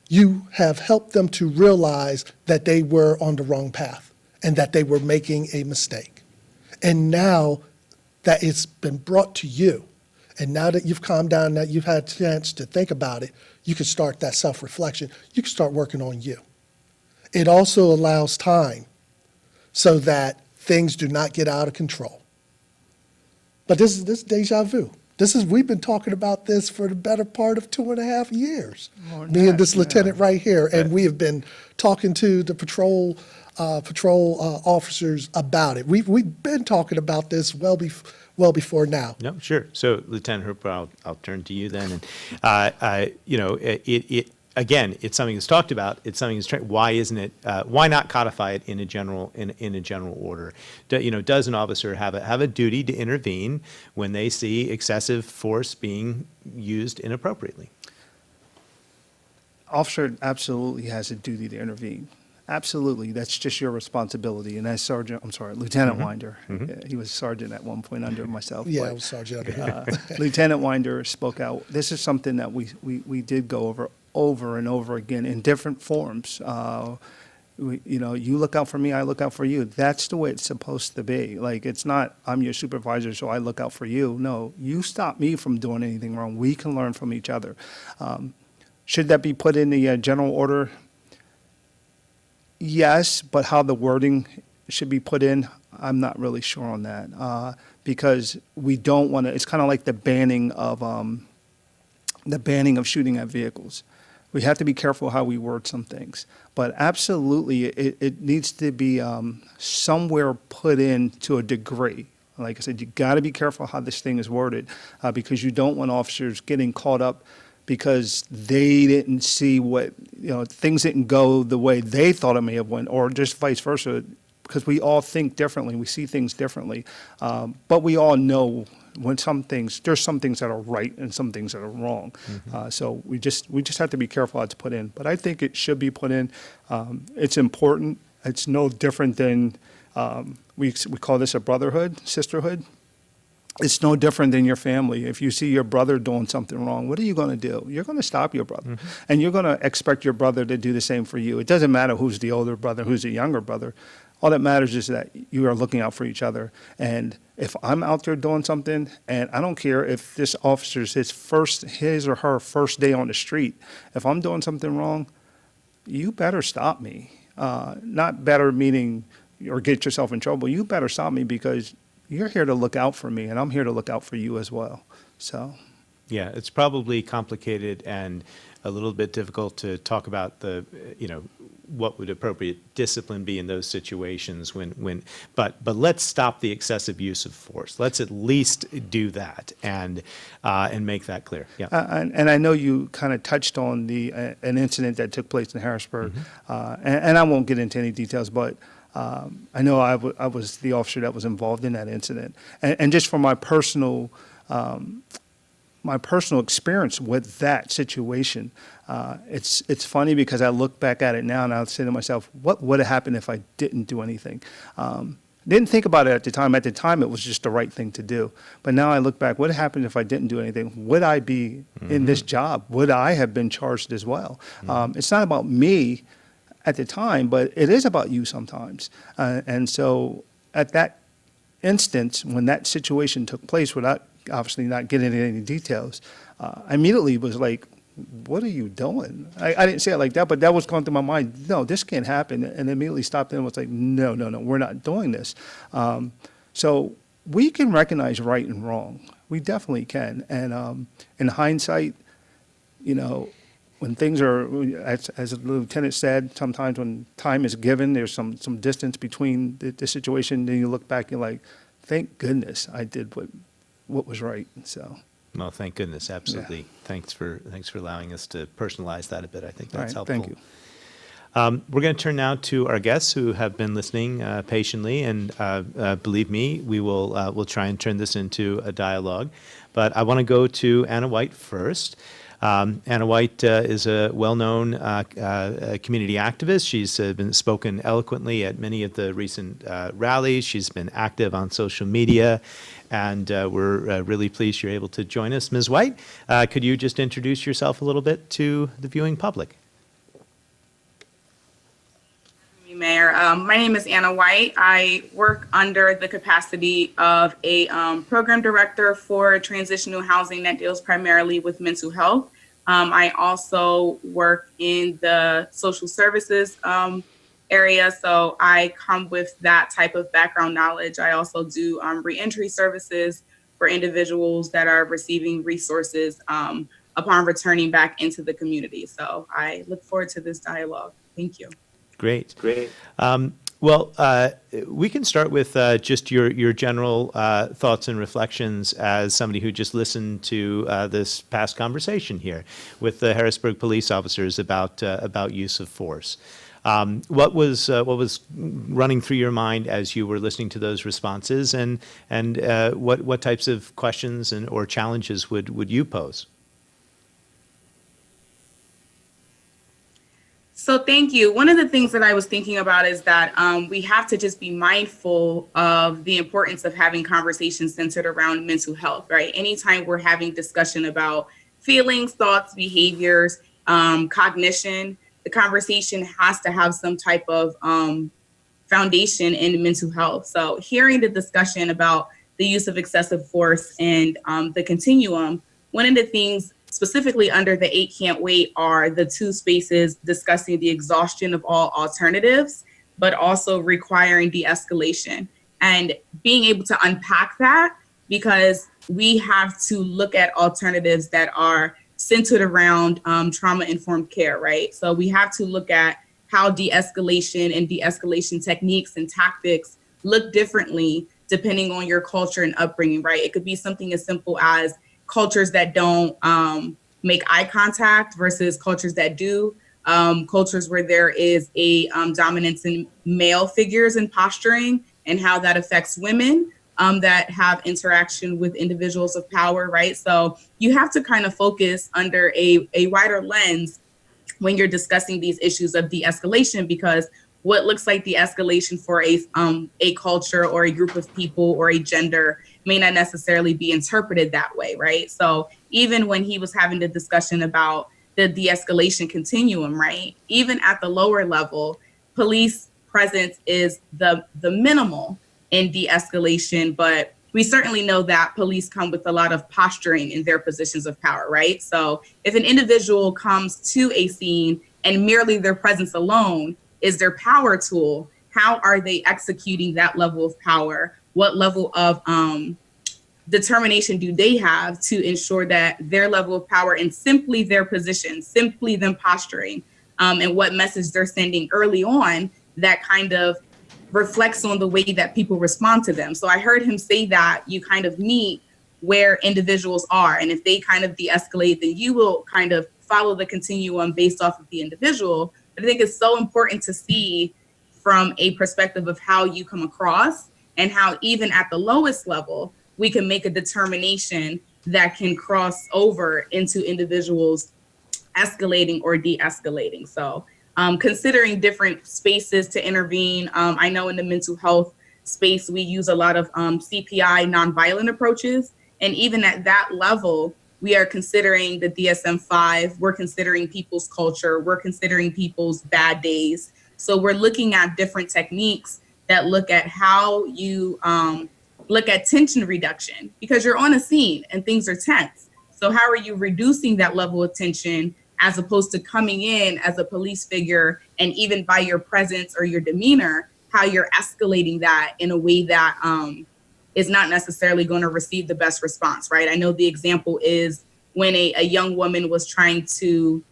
You have helped them to realize that they were on the wrong path and that they were making a mistake. And now that it's been brought to you, and now that you've calmed down, that you've had a chance to think about it, you can start that self-reflection. You can start working on you. It also allows time so that things do not get out of control. But this is deja vu. We've been talking about this for the better part of 2.5 years. Me and this lieutenant right here, and we have been talking to the patrol officers about it. We've been talking about this well before now. No, sure. So, Lieutenant Hooper, I'll turn to you then. And again, it's something that's talked about. It's something that's why isn't it? Why not codify it in a general order? Does an officer have a duty to intervene when they see excessive force being used inappropriately? Officer absolutely has a duty to intervene. Absolutely, that's just your responsibility. And as Lieutenant Winder, he was sergeant at one point under myself. Yeah, but, I was sergeant. Lieutenant Winder spoke out. This is something that we did go over and over again in different forms. You look out for me, I look out for you. That's the way it's supposed to be. Like, it's not, I'm your supervisor, so I look out for you. No, you stop me from doing anything wrong. We can learn from each other. Should that be put in the general order? Yes, but how the wording should be put in, I'm not really sure on that. Because we don't want to, it's kind of like the banning of shooting at vehicles. We have to be careful how we word some things. But absolutely, it needs to be somewhere put in to a degree. Like I said, you got to be careful how this thing is worded because you don't want officers getting caught up because they didn't see things didn't go the way they thought it may have went, or just vice versa, because we all think differently, we see things differently. But we all know when there's some things that are right and some things that are wrong. So we just have to be careful how to put in. But I think it should be put in. It's important. It's no different than, we call this a brotherhood, sisterhood. It's no different than your family. If you see your brother doing something wrong, what are you going to do? You're going to stop your brother. And you're going to expect your brother to do the same for you. It doesn't matter who's the older brother, who's the younger brother. All that matters is that you are looking out for each other. And if I'm out there doing something, and I don't care if this officer's his or her first day on the street, if I'm doing something wrong, you better stop me. Not better meaning or get yourself in trouble. You better stop me because you're here to look out for me, and I'm here to look out for you as well. So, yeah, it's probably complicated and a little bit difficult to talk about what would appropriate discipline be in those situations but let's stop the excessive use of force. Let's at least do that and make that clear. Yeah. And I know you kind of touched on an incident that took place in Harrisburg, and I won't get into any details, but I know I was the officer that was involved in that incident, and just from my personal experience with that situation, it's funny because I look back at it now and I'll say to myself, what would have happened if I didn't do anything? Didn't think about it at the time. At the time, it was just the right thing to do. But now I look back, what happened if I didn't do anything? Would I be in this job? Would I have been charged as well? It's not about me at the time, but it is about you sometimes. And so at that instance, when that situation took place, without obviously not getting into any details, I immediately was like, what are you doing? I didn't say it like that, but that was going through my mind. No, this can't happen. And immediately stopped and was like, no, we're not doing this. So we can recognize right and wrong. We definitely can. And in hindsight, when things are, as the lieutenant said, sometimes when time is given, there's some distance between the situation. Then you look back, you're like, thank goodness I did what was right. So. Well, thank goodness, absolutely. Yeah. Thanks for allowing us to personalize that a bit. I think that's All right, helpful. thank you. We're going to turn now to our guests who have been listening patiently, and believe me, we'll try and turn this into a dialogue. But I want to go to Anna White first. Anna White is a well-known community activist. She's been spoken eloquently at many of the recent rallies. She's been active on social media, and we're really pleased you're able to join us. Ms. White, could you just introduce yourself a little bit to the viewing public? Mayor. My name is Anna White. I work under the capacity of a program director for transitional housing that deals primarily with mental health. I also work in the social services area, so I come with that type of background knowledge. I also do reentry services for individuals that are receiving resources upon returning back into the community. So I look forward to this dialogue. Thank you. Great. Well, we can start with just your general thoughts and reflections as somebody who just listened to this past conversation here with the Harrisburg police officers about use of force. What was running through your mind as you were listening to those responses, and what types of questions or challenges would you pose? So thank you. One of the things that I was thinking about is that we have to just be mindful of the importance of having conversations centered around mental health, right? Anytime we're having discussion about feelings, thoughts, behaviors, cognition, the conversation has to have some type of foundation in mental health. So hearing the discussion about the use of excessive force and the continuum, one of the things specifically under the 8 Can't Wait are the 2 spaces discussing the exhaustion of all alternatives, but also requiring de-escalation and being able to unpack that, because we have to look at alternatives that are centered around trauma-informed care, right? So we have to look at how de-escalation and de-escalation techniques and tactics look differently depending on your culture and upbringing, right? It could be something as simple as cultures that don't make eye contact versus cultures that do, cultures where there is a dominance in male figures and posturing, and how that affects women that have interaction with individuals of power, right? So you have to kind of focus under a wider lens when you're discussing these issues of de-escalation, because what looks like de-escalation for a culture or a group of people or a gender may not necessarily be interpreted that way, right? So even when he was having the discussion about the de-escalation continuum, right? Even at the lower level, police presence is the minimal in de-escalation, but we certainly know that police come with a lot of posturing in their positions of power, right? So if an individual comes to a scene and merely their presence alone is their power tool, how are they executing that level of power? What level of determination do they have to ensure that their level of power and simply their position, simply them posturing, and what message they're sending early on that kind of reflects on the way that people respond to them. So I heard him say that you kind of meet where individuals are, and if they kind of de-escalate, then you will kind of follow the continuum based off of the individual. But I think it's so important to see from a perspective of how you come across, and how even at the lowest level, we can make a determination that can cross over into individuals escalating or de-escalating. So considering different spaces to intervene. I know in the mental health space, we use a lot of CPI nonviolent approaches. And even at that level, we are considering the DSM-5, we're considering people's culture, we're considering people's bad days. So we're looking at different techniques that look at how you look at tension reduction, because you're on a scene and things are tense. So how are you reducing that level of tension, as opposed to coming in as a police figure, and even by your presence or your demeanor, how you're escalating that in a way that is not necessarily going to receive the best response, right? I know the example is when a young woman was trying to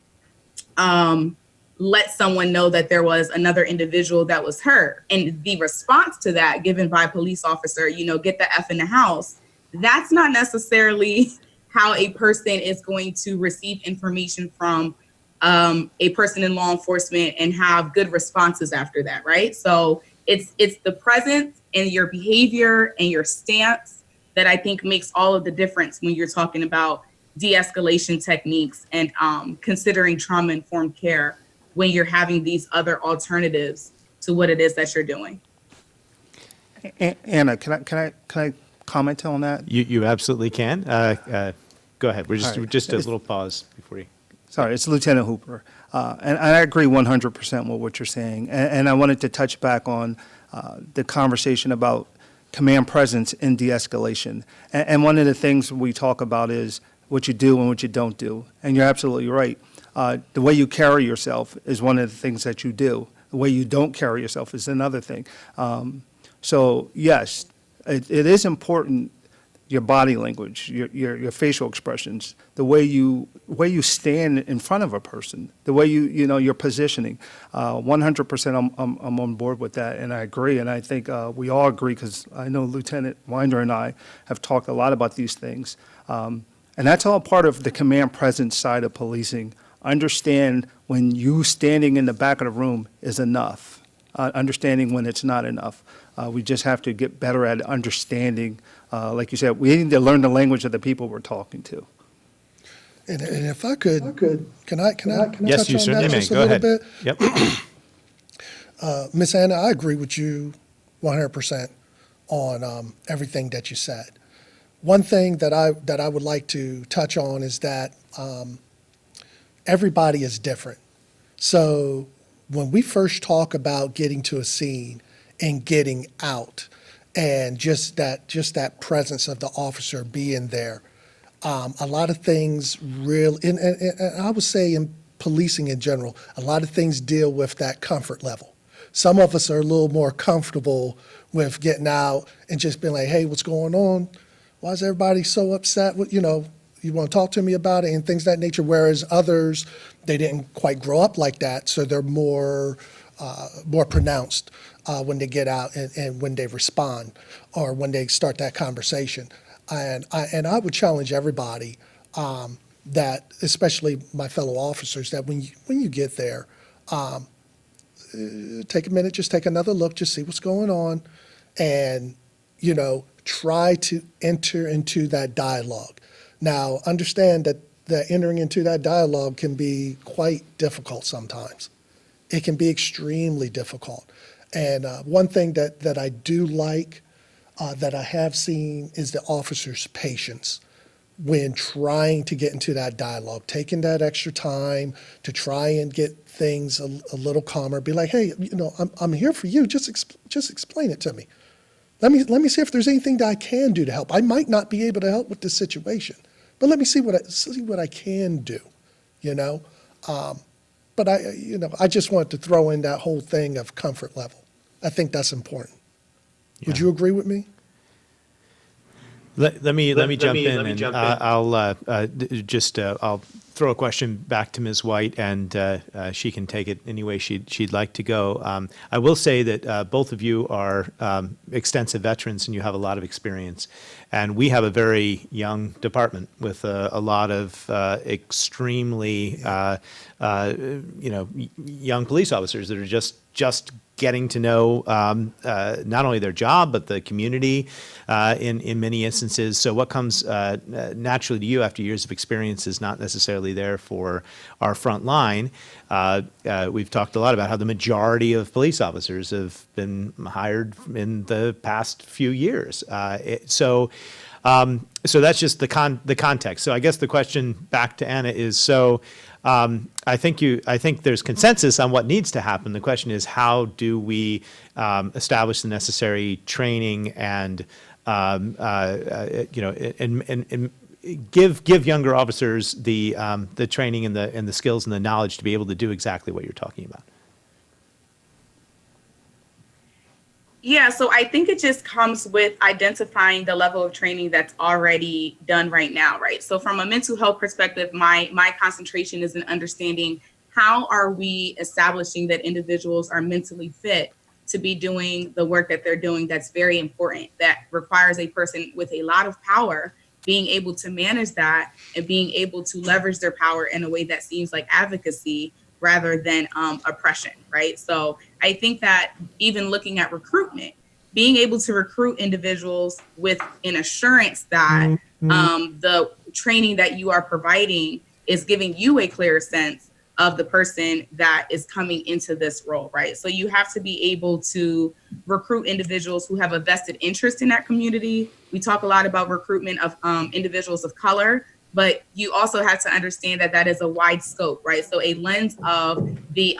let someone know that there was another individual that was her. And the response to that given by a police officer, you know, get the F in the house, that's not necessarily how a person is going to receive information from a person in law enforcement and have good responses after that, right? So it's the presence and your behavior and your stance that I think makes all of the difference when you're talking about de-escalation techniques and considering trauma-informed care when you're having these other alternatives to what it is that you're doing. Anna, can I comment on that? You absolutely can. Go ahead. We're All right. just a little pause before you. Sorry, it's Lieutenant Hooper. And I agree 100% with what you're saying. And I wanted to touch back on the conversation about command presence in de-escalation. And one of the things we talk about is what you do and what you don't do. And you're absolutely right. The way you carry yourself is one of the things that you do. The way you don't carry yourself is another thing. So yes, it is important your body language, your facial expressions, the way you stand in front of a person, the way your positioning. 100% I'm on board with that, and I agree. And I think we all agree, because I know Lieutenant Winder and I have talked a lot about these things. And that's all part of the command presence side of policing. Understand when you standing in the back of the room is enough. Understanding when it's not enough. We just have to get better at understanding. Like you said, we need to learn the language of the people we're talking to. And if I could, can I Yes, touch you on certainly that may. just a Go little ahead. bit? Yep. Miss Anna, I agree with you 100% on everything that you said. One thing that I would like to touch on is that everybody is different. So when we first talk about getting to a scene and getting out, and just that presence of the officer being there, a lot of things really, and I would say in policing in general, a lot of things deal with that comfort level. Some of us are a little more comfortable with getting out and just being like, hey, what's going on? Why is everybody so upset? You want to talk to me about it, and things of that nature. Whereas others, they didn't quite grow up like that, so they're more pronounced when they get out and when they respond or when they start that conversation. And I would challenge everybody that, especially my fellow officers, that when you get there, take a minute, just take another look, just see what's going on, and try to enter into that dialogue. Now, understand that entering into that dialogue can be quite difficult sometimes. It can be extremely difficult. And one thing that I do like, that I have seen, is the officer's patience when trying to get into that dialogue, taking that extra time to try and get things a little calmer. Be like, hey, I'm here for you. Just explain it to me. Let me see if there's anything that I can do to help. I might not be able to help with this situation, but let me see what I can do. But I just wanted to throw in that whole thing of comfort level. I think that's important. Would Yeah. you agree with me? Let me jump in, and I'll throw a question back to Ms. White, and she can take it any way she'd like to go. I will say that both of you are extensive veterans, and you have a lot of experience. And we have a very young department with a lot of extremely young police officers that are just getting to know not only their job, but the community in many instances. So what comes naturally to you after years of experience is not necessarily there for our front line. We've talked a lot about how the majority of police officers have been hired in the past few years. So that's just the context. So I guess the question back to Anna is, so I think there's consensus on what needs to happen. The question is, how do we establish the necessary training and give younger officers the training and the skills and the knowledge to be able to do exactly what you're talking about? Yeah, so I think it just comes with identifying the level of training that's already done right now, right? So from a mental health perspective, my concentration is in understanding how are we establishing that individuals are mentally fit to be doing the work that they're doing. That's very important. That requires a person with a lot of power being able to manage that and being able to leverage their power in a way that seems like advocacy rather than oppression, right? So I think that even looking at recruitment, being able to recruit individuals with an assurance that the training that you are providing is giving you a clear sense of the person that is coming into this role, right? So you have to be able to recruit individuals who have a vested interest in that community. We talk a lot about recruitment of individuals of color, but you also have to understand that is a wide scope, right? So a lens of the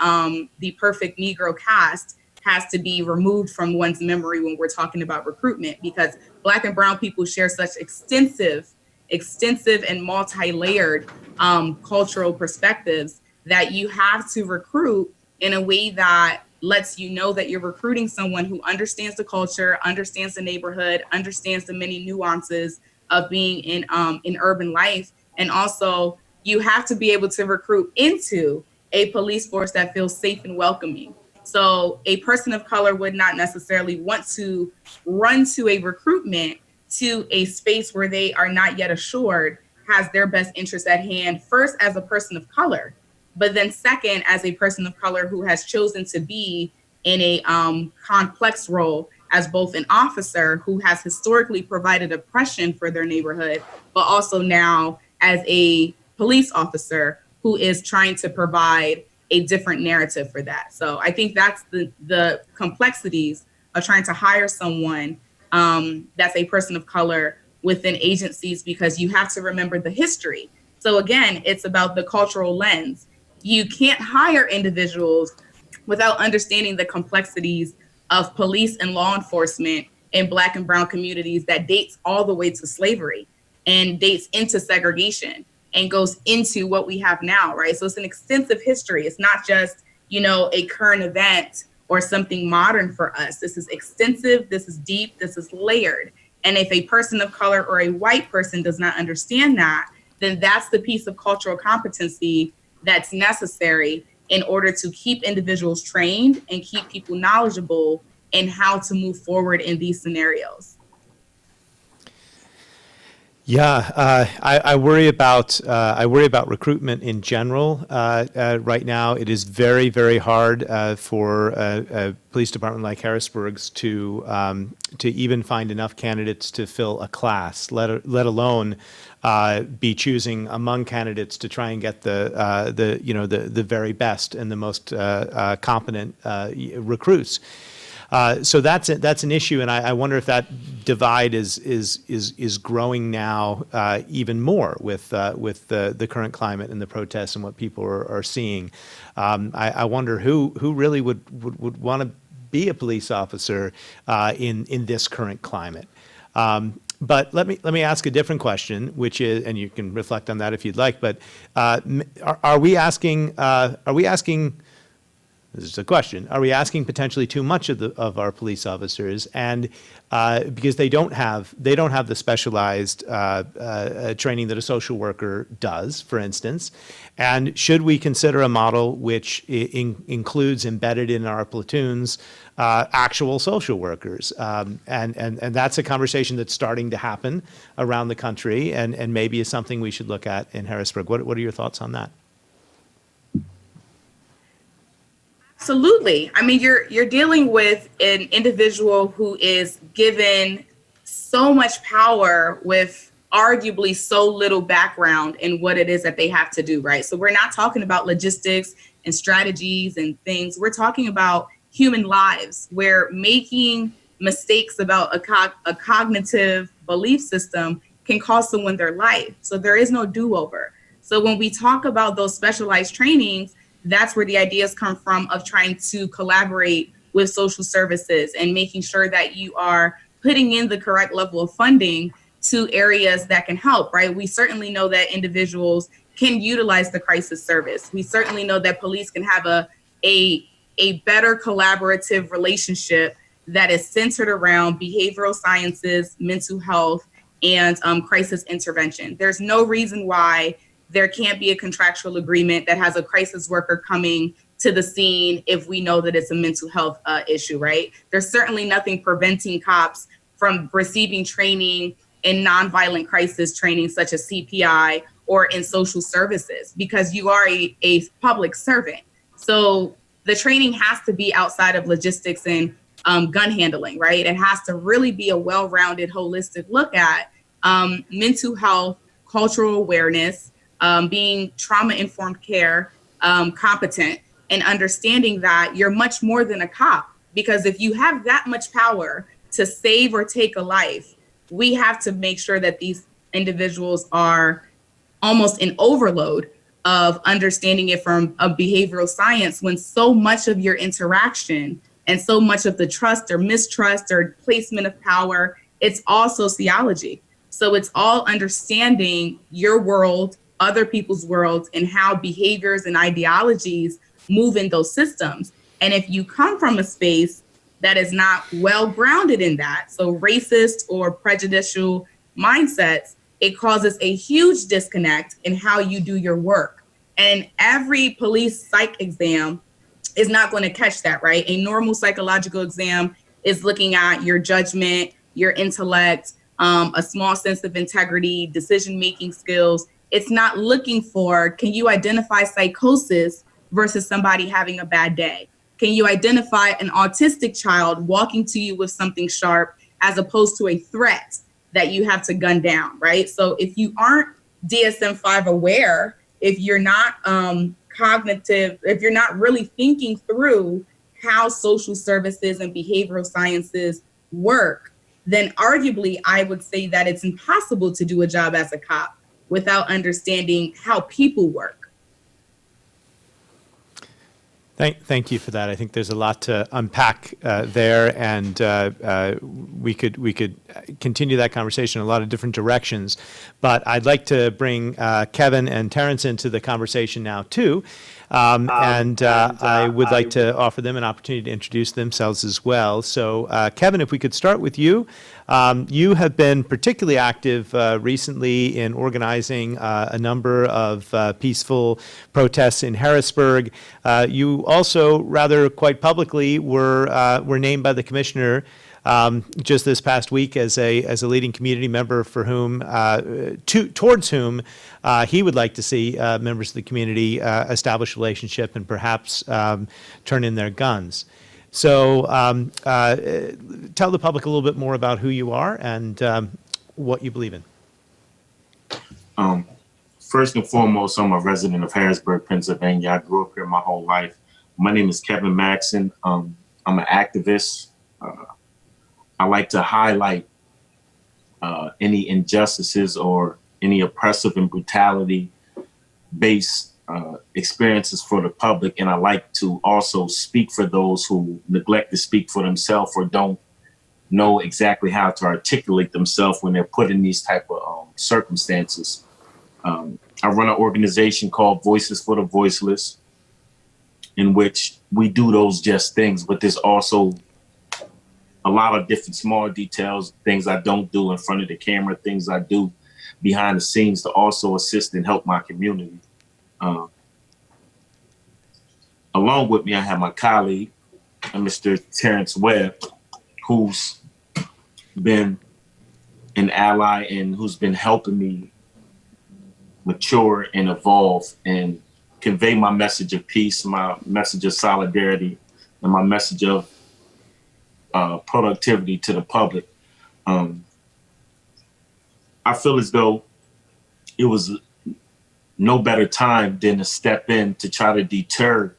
perfect Negro cast has to be removed from one's memory when we're talking about recruitment, because Black and brown people share such extensive and multi-layered cultural perspectives that you have to recruit in a way that lets you know that you're recruiting someone who understands the culture, understands the neighborhood, understands the many nuances of being in urban life. And also, you have to be able to recruit into a police force that feels safe and welcoming. So a person of color would not necessarily want to run to a recruitment to a space where they are not yet assured has their best interests at hand, first as a person of color, but then second as a person of color who has chosen to be in a complex role as both an officer who has historically provided oppression for their neighborhood, but also now as a police officer who is trying to provide a different narrative for that. So I think that's the complexities of trying to hire someone that's a person of color within agencies, because you have to remember the history. So again, it's about the cultural lens. You can't hire individuals without understanding the complexities of police and law enforcement in Black and brown communities that dates all the way to slavery and dates into segregation and goes into what we have now, right? So it's an extensive history. It's not just, a current event or something modern for us. This is extensive, this is deep, this is layered. And if a person of color or a white person does not understand that, then that's the piece of cultural competency that's necessary in order to keep individuals trained and keep people knowledgeable in how to move forward in these scenarios. Yeah, I worry about recruitment in general. Right now, it is very, very hard for a police department like Harrisburg's to even find enough candidates to fill a class, let alone be choosing among candidates to try and get the very best and the most competent recruits. So that's an issue, and I wonder if that divide is growing now even more with the current climate and the protests and what people are seeing. I wonder who really would want to be a police officer in this current climate. But let me ask a different question, which is, and you can reflect on that if you'd like. But are we asking? This is a question. Are we asking potentially too much of our police officers, and because they don't have the specialized training that a social worker does, for instance? And should we consider a model which includes embedded in our platoons actual social workers? And that's a conversation that's starting to happen around the country, and maybe is something we should look at in Harrisburg. What are your thoughts on that? Absolutely. I mean, you're dealing with an individual who is given so much power with arguably so little background in what it is that they have to do, right? So we're not talking about logistics and strategies and things. We're talking about human lives, where making mistakes about a cognitive belief system can cost someone their life. So there is no do-over. So when we talk about those specialized trainings, that's where the ideas come from of trying to collaborate with social services and making sure that you are putting in the correct level of funding to areas that can help, right? We certainly know that individuals can utilize the crisis service. We certainly know that police can have a better collaborative relationship that is centered around behavioral sciences, mental health, and crisis intervention. There's no reason why there can't be a contractual agreement that has a crisis worker coming to the scene if we know that it's a mental health issue, right? There's certainly nothing preventing cops from receiving training in nonviolent crisis training, such as CPI or in social services, because you are a public servant. So the training has to be outside of logistics and gun handling, right? It has to really be a well-rounded, holistic look at mental health, cultural awareness, being trauma-informed care, competent, and understanding that you're much more than a cop. Because if you have that much power to save or take a life, we have to make sure that these individuals are almost in overload of understanding it from a behavioral science, when so much of your interaction and so much of the trust or mistrust or placement of power, it's all sociology. So it's all understanding your world, other people's worlds, and how behaviors and ideologies move in those systems. And if you come from a space that is not well grounded in that, so racist or prejudicial mindsets, it causes a huge disconnect in how you do your work. And every police psych exam is not going to catch that, right? A normal psychological exam is looking at your judgment, your intellect, a small sense of integrity, decision-making skills. It's not looking for, can you identify psychosis versus somebody having a bad day? Can you identify an autistic child walking to you with something sharp as opposed to a threat that you have to gun down, right? So if you aren't DSM-5 aware, if you're not cognitive, if you're not really thinking through how social services and behavioral sciences work, then arguably I would say that it's impossible to do a job as a cop without understanding how people work. Thank you for that. I think there's a lot to unpack there, and we could continue that conversation in a lot of different directions. But I'd like to bring Kevin and Terrence into the conversation now too, I would like to offer them an opportunity to introduce themselves as well. So, Kevin, if we could start with you. You have been particularly active recently in organizing a number of peaceful protests in Harrisburg. You also, rather quite publicly, were named by the commissioner just this past week as a leading community member for whom, towards whom he would like to see members of the community establish a relationship and perhaps turn in their guns. So tell the public a little bit more about who you are and what you believe in. First and foremost, I'm a resident of Harrisburg, Pennsylvania. I grew up here my whole life. My name is Kevin Maxson. I'm an activist. I like to highlight any injustices or any oppressive and brutality-based experiences for the public, and I like to also speak for those who neglect to speak for themselves or don't know exactly how to articulate themselves when they're put in these type of circumstances. I run an organization called Voices for the Voiceless, in which we do those just things, but there's also a lot of different small details, things I don't do in front of the camera, things I do behind the scenes to also assist and help my community. Along with me, I have my colleague, Mr. Terrence Webb, who's been an ally and who's been helping me mature and evolve and convey my message of peace, my message of solidarity, and my message of productivity to the public. I feel as though it was no better time than to step in to try to deter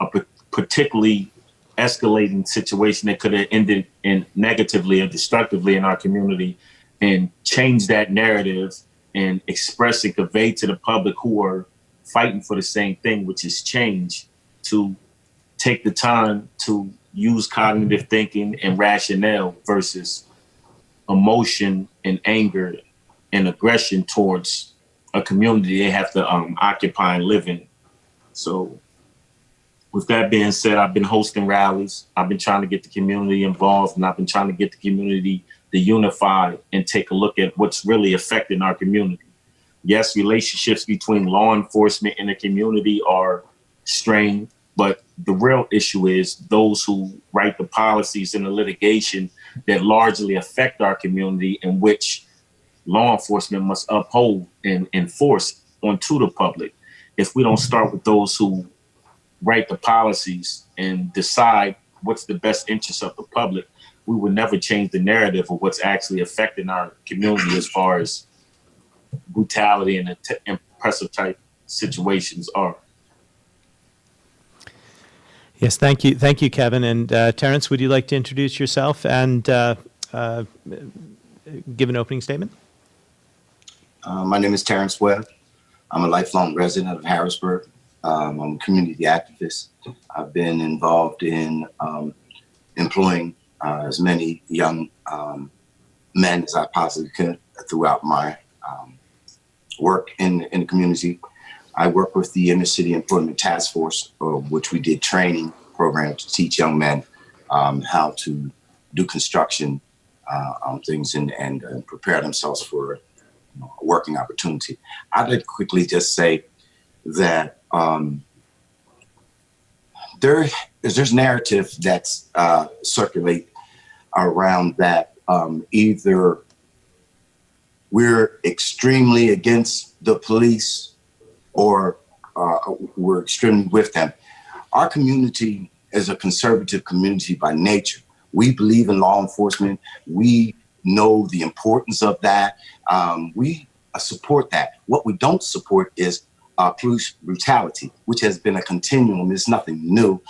a particularly escalating situation that could have ended in negatively or destructively in our community, and change that narrative and express and convey to the public who are fighting for the same thing, which is change, to take the time to use cognitive thinking and rationale versus emotion and anger and aggression towards a community they have to occupy and live in. So with that being said, I've been hosting rallies. I've been trying to get the community involved, and I've been trying to get the community to unify and take a look at what's really affecting our community. Yes, relationships between law enforcement and the community are strained, but the real issue is those who write the policies and the litigation that largely affect our community, in which law enforcement must uphold and enforce onto the public. If we don't start with those who write the policies and decide what's the best interest of the public, we would never change the narrative of what's actually affecting our community as far as brutality and oppressive type situations are. Yes, thank you. Thank you, Kevin. And Terrence, would you like to introduce yourself and give an opening statement? My name is Terrence Webb. I'm a lifelong resident of Harrisburg. I'm a community activist. I've been involved in employing as many young men as I possibly could throughout my work in the community. I work with the Inner City Employment Task Force, which we did training programs to teach young men how to do construction things and prepare themselves for a working opportunity. I'd like to quickly just say that there's narrative that's circulate around that either we're extremely against the police or we're extremely with them. Our community is a conservative community by nature. We believe in law enforcement. We know the importance of that. We support that. What we don't support is police brutality, which has been a continuum. It's nothing new.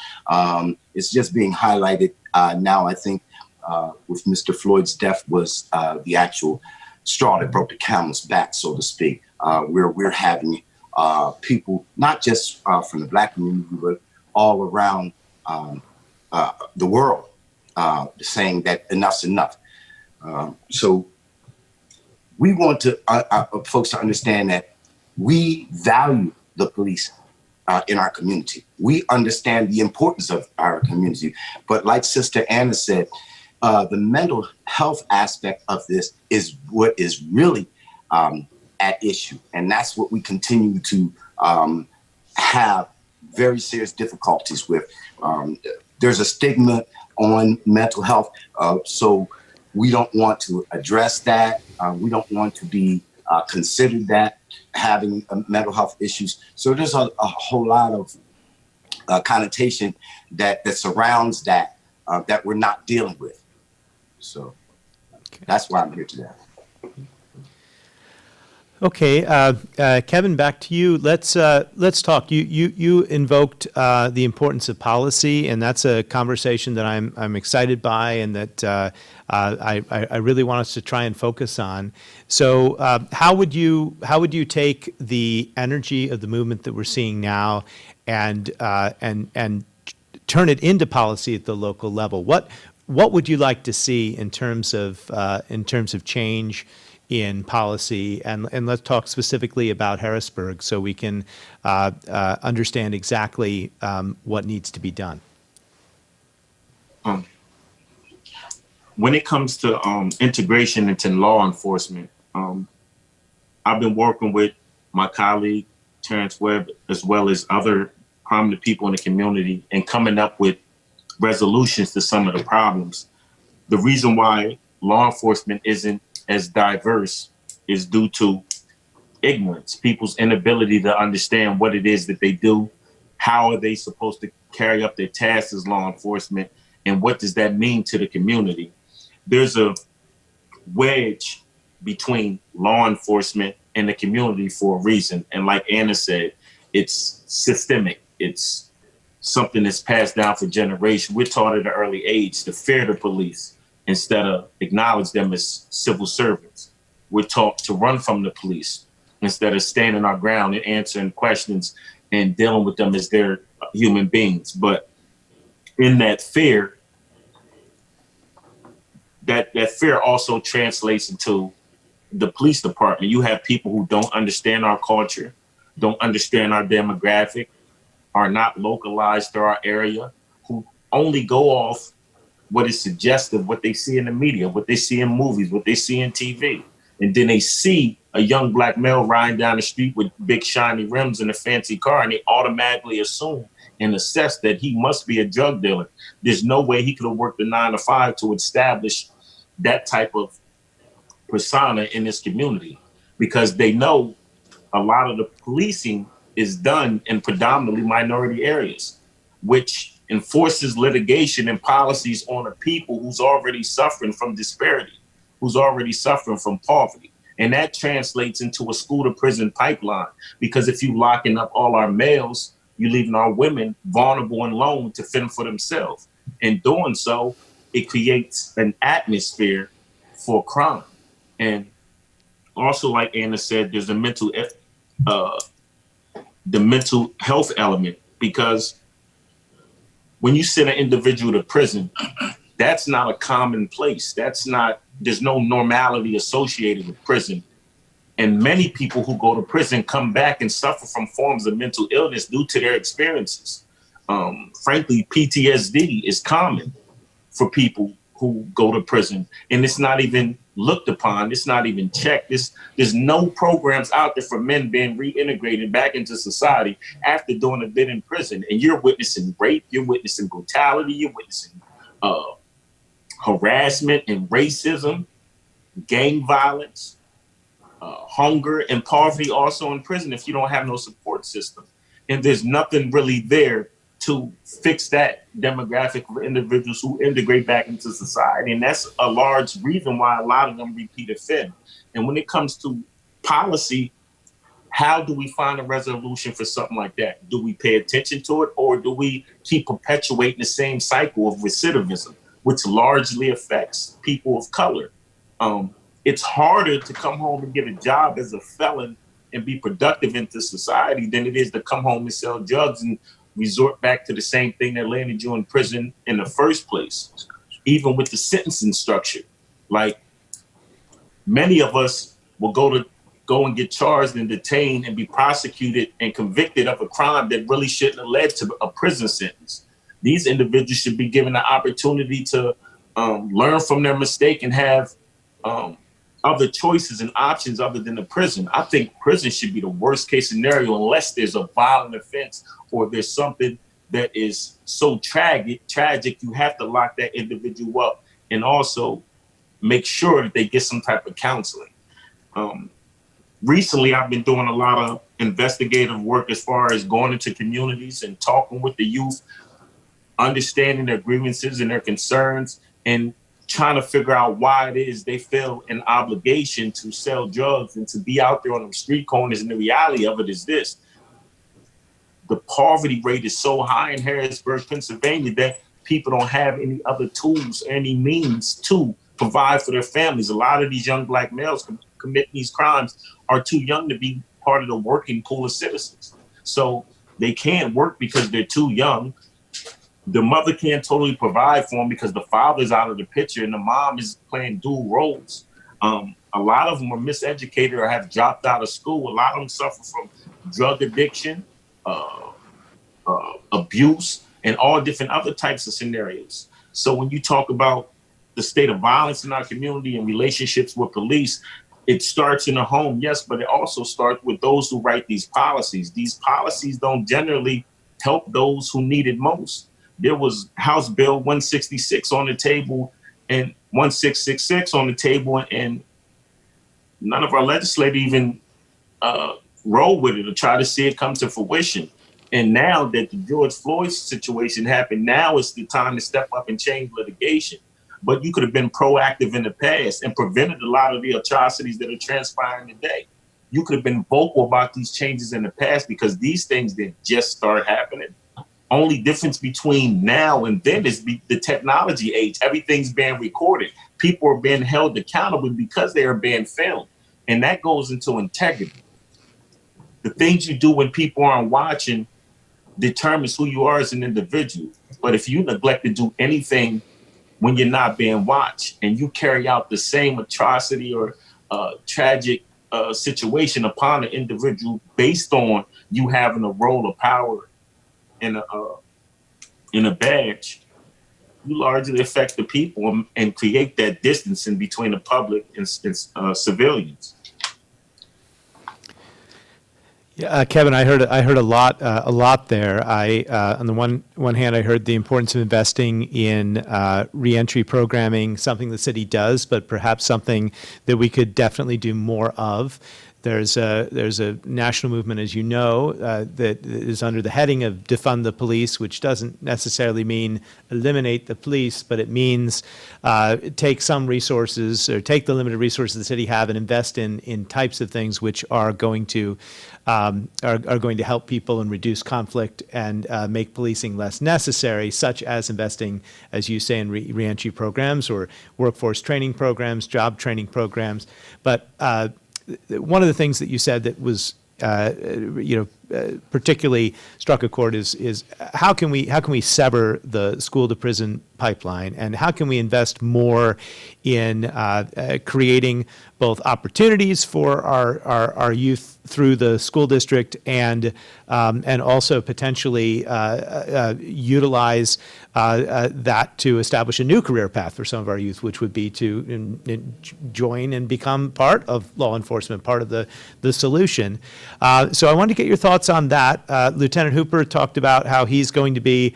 It's just being highlighted now. I think with Mr. Floyd's death was the actual straw that broke the camel's back, so to speak. We're having people, not just from the Black community, but all around the world, saying that enough's enough. So we want to folks to understand that we value the police in our community. We understand the importance of our community. But like Sister Anna said, the mental health aspect of this is what is really at issue. And that's what we continue to have very serious difficulties with. There's a stigma on mental health, so we don't want to address that. We don't want to be considered that having mental health issues. So there's a whole lot of connotation that surrounds that that we're not dealing with. So that's why I'm here today. Okay, Kevin, back to you. Let's talk. You invoked the importance of policy, and that's a conversation that I'm excited by, and that I really want us to try and focus on. So, how would you take the energy of the movement that we're seeing now, and turn it into policy at the local level? What would you like to see in terms of change in policy, and let's talk specifically about Harrisburg so we can understand exactly what needs to be done. When it comes to integration into law enforcement, I've been working with my colleague, Terrence Webb, as well as other prominent people in the community, and coming up with resolutions to some of the problems. The reason why law enforcement isn't as diverse is due to ignorance, people's inability to understand what it is that they do, how are they supposed to carry up their tasks as law enforcement, and what does that mean to the community. There's a wedge between law enforcement and the community for a reason. And like Anna said, it's systemic. It's something that's passed down for generations. We're taught at an early age to fear the police instead of acknowledge them as civil servants. We're taught to run from the police instead of standing our ground and answering questions and dealing with them as they're human beings. But in that fear, that fear also translates into the police department. You have people who don't understand our culture, don't understand our demographic, are not localized to our area, who only go off what is suggestive, what they see in the media, what they see in movies, what they see in TV. And then they see a young Black male riding down the street with big shiny rims and a fancy car, and they automatically assume and assess that he must be a drug dealer. There's no way he could have worked a 9 to 5 to establish that type of persona in this community, because they know a lot of the policing is done in predominantly minority areas, which enforces litigation and policies on a people who's already suffering from disparity, who's already suffering from poverty. And that translates into a school to prison pipeline, because if you locking up all our males, you're leaving our women vulnerable and alone to fend for themselves. In doing so, it creates an atmosphere for crime. And also, like Anna said, there's the mental health element, because when you send an individual to prison, that's not a common place. There's no normality associated with prison. And many people who go to prison come back and suffer from forms of mental illness due to their experiences. Frankly, PTSD is common for people who go to prison, and it's not even looked upon. It's not even checked. There's no programs out there for men being reintegrated back into society after doing a bit in prison. And you're witnessing rape, you're witnessing brutality, you're witnessing harassment and racism, gang violence, hunger and poverty also in prison if you don't have no support system. And there's nothing really there to fix that demographic of individuals who integrate back into society. And that's a large reason why a lot of them repeat offend. And when it comes to policy, how do we find a resolution for something like that? Do we pay attention to it, or do we keep perpetuating the same cycle of recidivism, which largely affects people of color? It's harder to come home and get a job as a felon and be productive into society than it is to come home and sell drugs and resort back to the same thing that landed you in prison in the first place. Even with the sentencing structure, like many of us will go and get charged and detained and be prosecuted and convicted of a crime that really shouldn't have led to a prison sentence. These individuals should be given the opportunity to learn from their mistake and have other choices and options other than the prison. I think prison should be the worst case scenario unless there's a violent offense or there's something that is so tragic, you have to lock that individual up and also make sure that they get some type of counseling. Recently, I've been doing a lot of investigative work as far as going into communities and talking with the youth, understanding their grievances and their concerns, and trying to figure out why it is they feel an obligation to sell drugs and to be out there on the street corners. And the reality of it is this: the poverty rate is so high in Harrisburg, Pennsylvania, that people don't have any other tools, any means to provide for their families. A lot of these young Black males commit these crimes are too young to be part of the working pool of citizens. So they can't work because they're too young. The mother can't totally provide for them because the father's out of the picture and the mom is playing dual roles. A lot of them are miseducated or have dropped out of school. A lot of them suffer from drug addiction, abuse, and all different other types of scenarios. So when you talk about the state of violence in our community and relationships with police, it starts in the home, yes, but it also starts with those who write these policies. These policies don't generally help those who need it most. There was House Bill 166 on the table and 1666 on the table, and none of our legislators even roll with it or try to see it come to fruition. And now that the George Floyd situation happened, now is the time to step up and change litigation. But you could have been proactive in the past and prevented a lot of the atrocities that are transpiring today. You could have been vocal about these changes in the past because these things didn't just start happening. Only difference between now and then is the technology age. Everything's being recorded. People are being held accountable because they are being filmed. And that goes into integrity. The things you do when people aren't watching determines who you are as an individual. But if you neglect to do anything when you're not being watched and you carry out the same atrocity or tragic situation upon an individual based on you having a role of power in a badge, you largely affect the people and create that distance in between the public and civilians. Yeah, Kevin, I heard a lot there. On the one hand, I heard the importance of investing in reentry programming, something the city does, but perhaps something that we could definitely do more of. There's a national movement, as you know, that is under the heading of defund the police, which doesn't necessarily mean eliminate the police, but it means take some resources or take the limited resources the city have and invest in types of things which are going to help people and reduce conflict and make policing less necessary, such as investing, as you say, in reentry programs or workforce training programs, job training programs. But one of the things that you said that was, particularly struck a chord is how can we sever the school to prison pipeline, and how can we invest more in creating both opportunities for our youth through the school district and also potentially utilize that to establish a new career path for some of our youth, which would be to join and become part of law enforcement, part of the solution. So I wanted to get your thoughts on that. Lieutenant Hooper talked about how he's going to be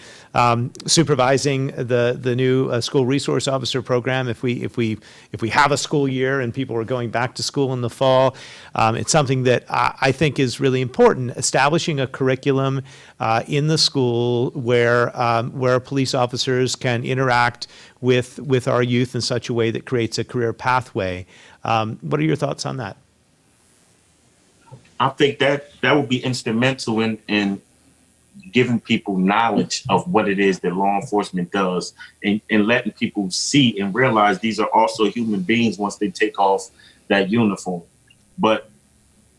supervising the new school resource officer program if we have a school year and people are going back to school in the fall. It's something that I think is really important, establishing a curriculum in the school where police officers can interact with our youth in such a way that creates a career pathway. What are your thoughts on that? I think that would be instrumental in giving people knowledge of what it is that law enforcement does, and letting people see and realize these are also human beings once they take off that uniform. But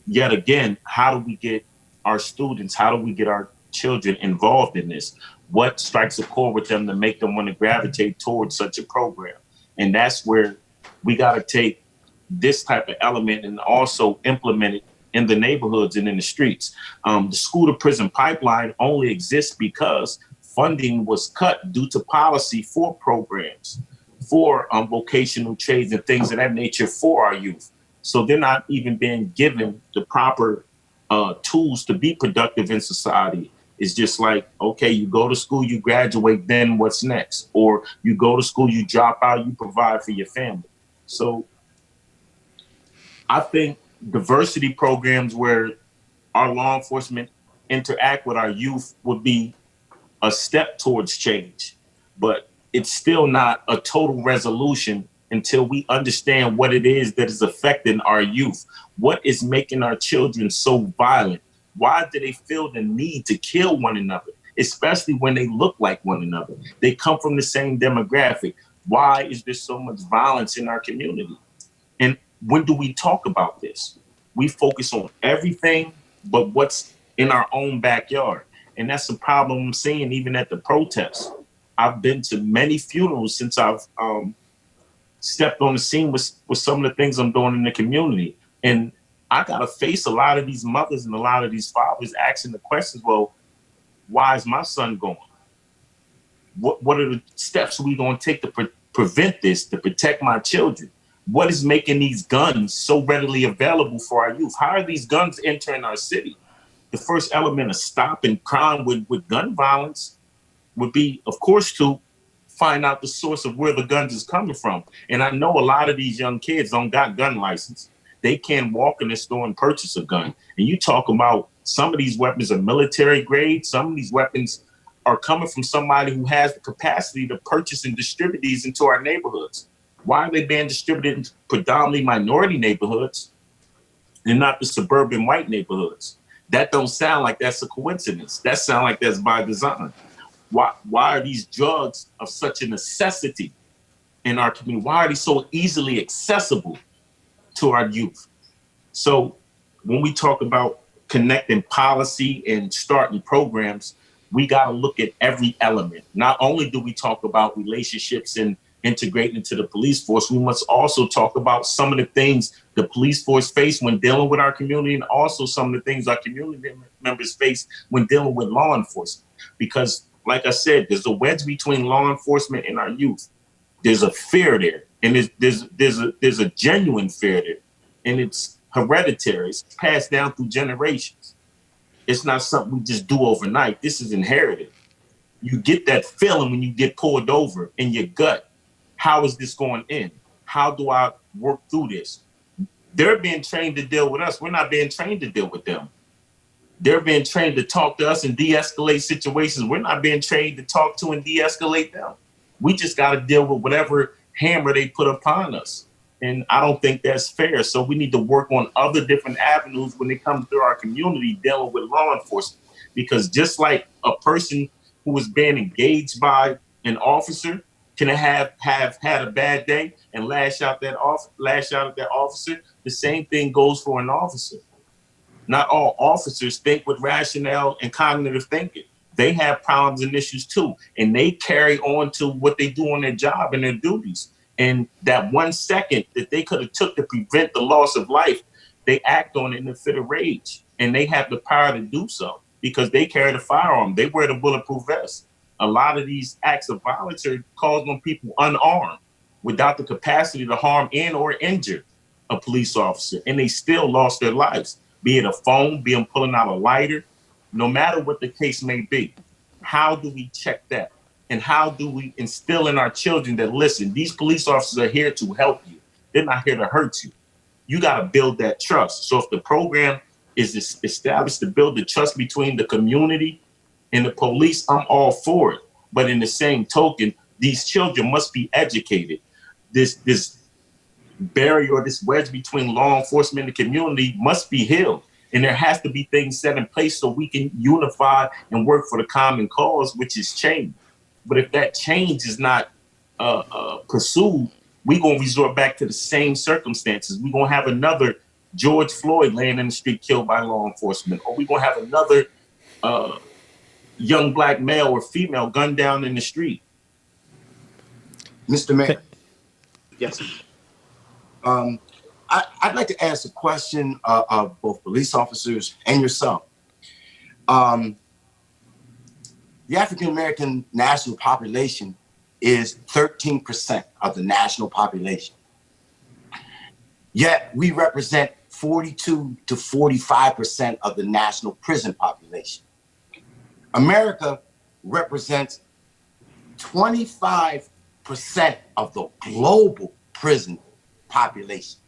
yet again, how do we get our students, how do we get our children involved in this? What strikes a chord with them to make them want to gravitate towards such a program? And that's where we got to take this type of element and also implement it in the neighborhoods and in the streets. The school to prison pipeline only exists because funding was cut due to policy for programs, for vocational trades and things of that nature for our youth. So they're not even being given the proper tools to be productive in society. It's just like, okay, you go to school, you graduate, then what's next? Or you go to school, you drop out, you provide for your family. So I think diversity programs where our law enforcement interact with our youth would be a step towards change, but it's still not a total resolution until we understand what it is that is affecting our youth. What is making our children so violent? Why do they feel the need to kill one another, especially when they look like one another? They come from the same demographic. Why is there so much violence in our community? And when do we talk about this? We focus on everything but what's in our own backyard. And that's the problem I'm seeing even at the protests. I've been to many funerals since I've stepped on the scene with some of the things I'm doing in the community. And I got to face a lot of these mothers and a lot of these fathers asking the questions, well, why is my son going? What are the steps we going to take to prevent this, to protect my children? What is making these guns so readily available for our youth? How are these guns entering our city? The first element of stopping crime with gun violence would be, of course, to find out the source of where the guns is coming from. And I know a lot of these young kids don't got gun license. They can't walk in the store and purchase a gun. And you talk about some of these weapons are military grade. Some of these weapons are coming from somebody who has the capacity to purchase and distribute these into our neighborhoods. Why are they being distributed in predominantly minority neighborhoods and not the suburban white neighborhoods? That don't sound like that's a coincidence. That sounds like that's by design. Why are these drugs of such a necessity in our community? Why are they so easily accessible to our youth? So when we talk about connecting policy and starting programs, we got to look at every element. Not only do we talk about relationships and integrating into the police force, we must also talk about some of the things the police force face when dealing with our community, and also some of the things our community members face when dealing with law enforcement. Because like I said, there's a wedge between law enforcement and our youth. There's a fear there, and there's a genuine fear there, and it's hereditary. It's passed down through generations. It's not something we just do overnight. This is inherited. You get that feeling when you get pulled over in your gut. How is this going to end? How do I work through this? They're being trained to deal with us. We're not being trained to deal with them. They're being trained to talk to us and de-escalate situations. We're not being trained to talk to and de-escalate them. We just got to deal with whatever hammer they put upon us. And I don't think that's fair. So we need to work on other different avenues when they come through our community dealing with law enforcement. Because just like a person who is being engaged by an officer can have had a bad day and lash out at that officer, the same thing goes for an officer. not all officers think with rationale and cognitive thinking. They have problems and issues too, and they carry on to what they do on their job and their duties. And that 1 second that they could have took to prevent the loss of life, they act on it in a fit of rage, and they have the power to do so because they carry the firearm. They wear the bulletproof vest. A lot of these acts of violence are caused on people unarmed, without the capacity to harm and or injure a police officer, and they still lost their lives, be it a phone, be them pulling out a lighter, no matter what the case may be. How do we check that? And how do we instill in our children that, listen, these police officers are here to help you. They're not here to hurt you. You got to build that trust. So if the program is established to build the trust between the community and the police, I'm all for it. But in the same token, these children must be educated. This barrier or this wedge between law enforcement and the community must be healed. And there has to be things set in place so we can unify and work for the common cause, which is change. But if that change is not pursued, we're going to resort back to the same circumstances. We're going to have another George Floyd laying in the street killed by law enforcement, or we're going to have another young black male or female gunned down in the street. Mr. Mayor, Yes. I'd like to ask a question of both police officers and yourself. The African American national population is 13% of the national population. Yet we represent 42 to 45% of the national prison population. America represents 25% of the global prison population.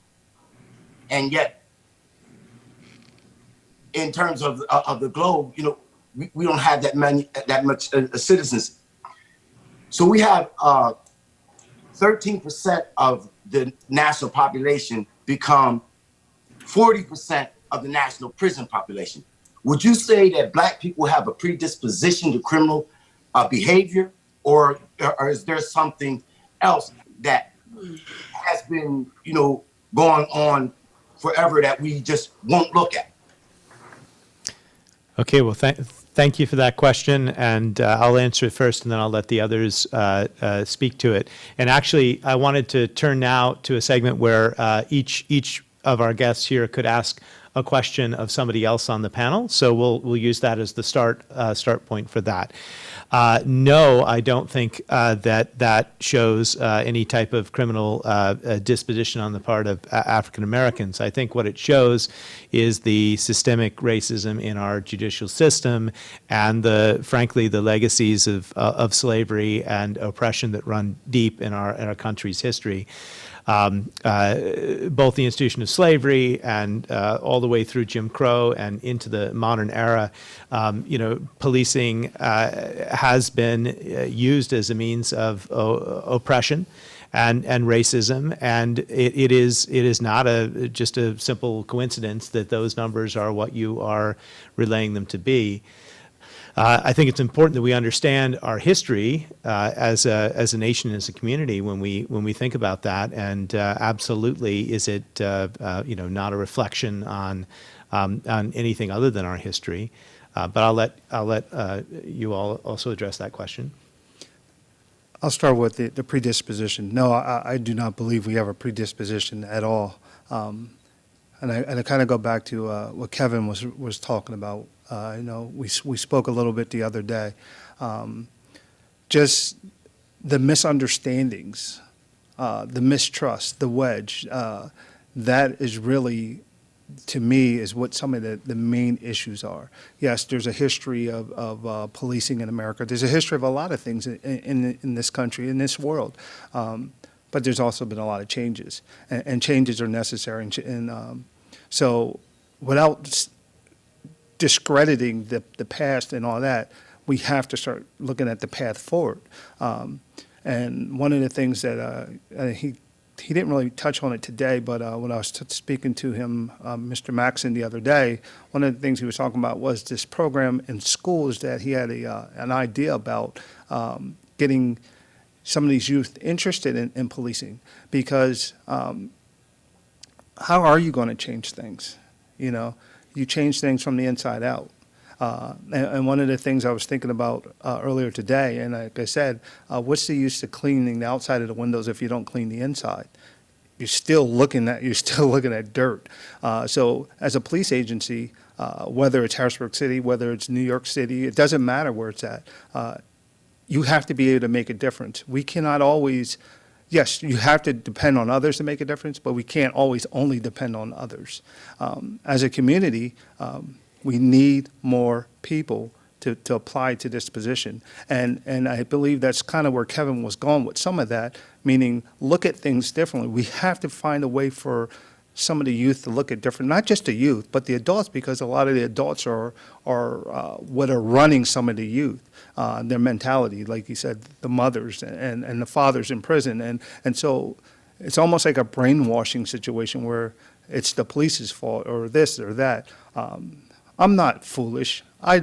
And yet, in terms of the globe, you know, we don't have that much citizens. So we have 13% of the national population become 40% of the national prison population. Would you say that Black people have a predisposition to criminal behavior, or is there something else that has been, you know, going on forever that we just won't look at? Okay, well, thank you for that question, and I'll answer it first, and then I'll let the others speak to it. And actually, I wanted to turn now to a segment where each of our guests here could ask a question of somebody else on the panel. So we'll use that as the start point for that. No, I don't think that shows any type of criminal disposition on the part of African Americans. I think what it shows is the systemic racism in our judicial system and frankly, the legacies of slavery and oppression that run deep in our country's history. Both the institution of slavery and all the way through Jim Crow and into the modern era, policing has been used as a means of oppression and racism, and it is not just a simple coincidence that those numbers are what you are relaying them to be. I think it's important that we understand our history as a nation, as a community, when we think about that. And absolutely, is it not a reflection on anything other than our history? But I'll let you all also address that question. I'll start with the predisposition. No, I do not believe we have a predisposition at all. And I kind of go back to what Kevin was talking about. We spoke a little bit the other day. Just the misunderstandings, the mistrust, the wedge, that is really, to me, is what some of the main issues are. Yes, there's a history of policing in America. There's a history of a lot of things in this country, in this world. But there's also been a lot of changes, and changes are necessary. And so without discrediting the past and all that, we have to start looking at the path forward. And one of the things that he didn't really touch on it today, but when I was speaking to him, Mr. Maxon, the other day, one of the things he was talking about was this program in schools that he had an idea about getting some of these youth interested in policing, because how are you going to change things? you change things from the inside out. And one of the things I was thinking about earlier today, and like I said, what's the use of cleaning the outside of the windows if you don't clean the inside? You're still looking at dirt. So as a police agency, whether it's Harrisburg City, whether it's New York City, it doesn't matter where it's at. You have to be able to make a difference. We cannot always, yes, you have to depend on others to make a difference, but we can't always only depend on others. As a community, we need more people to apply to this position. And I believe that's kind of where Kevin was going with some of that, meaning look at things differently. We have to find a way for some of the youth to look at different, not just the youth, but the adults, because a lot of the adults are what are running some of the youth, their mentality, like you said, the mothers and the fathers in prison. And so it's almost like a brainwashing situation where it's the police's fault or this or that. I'm not foolish. I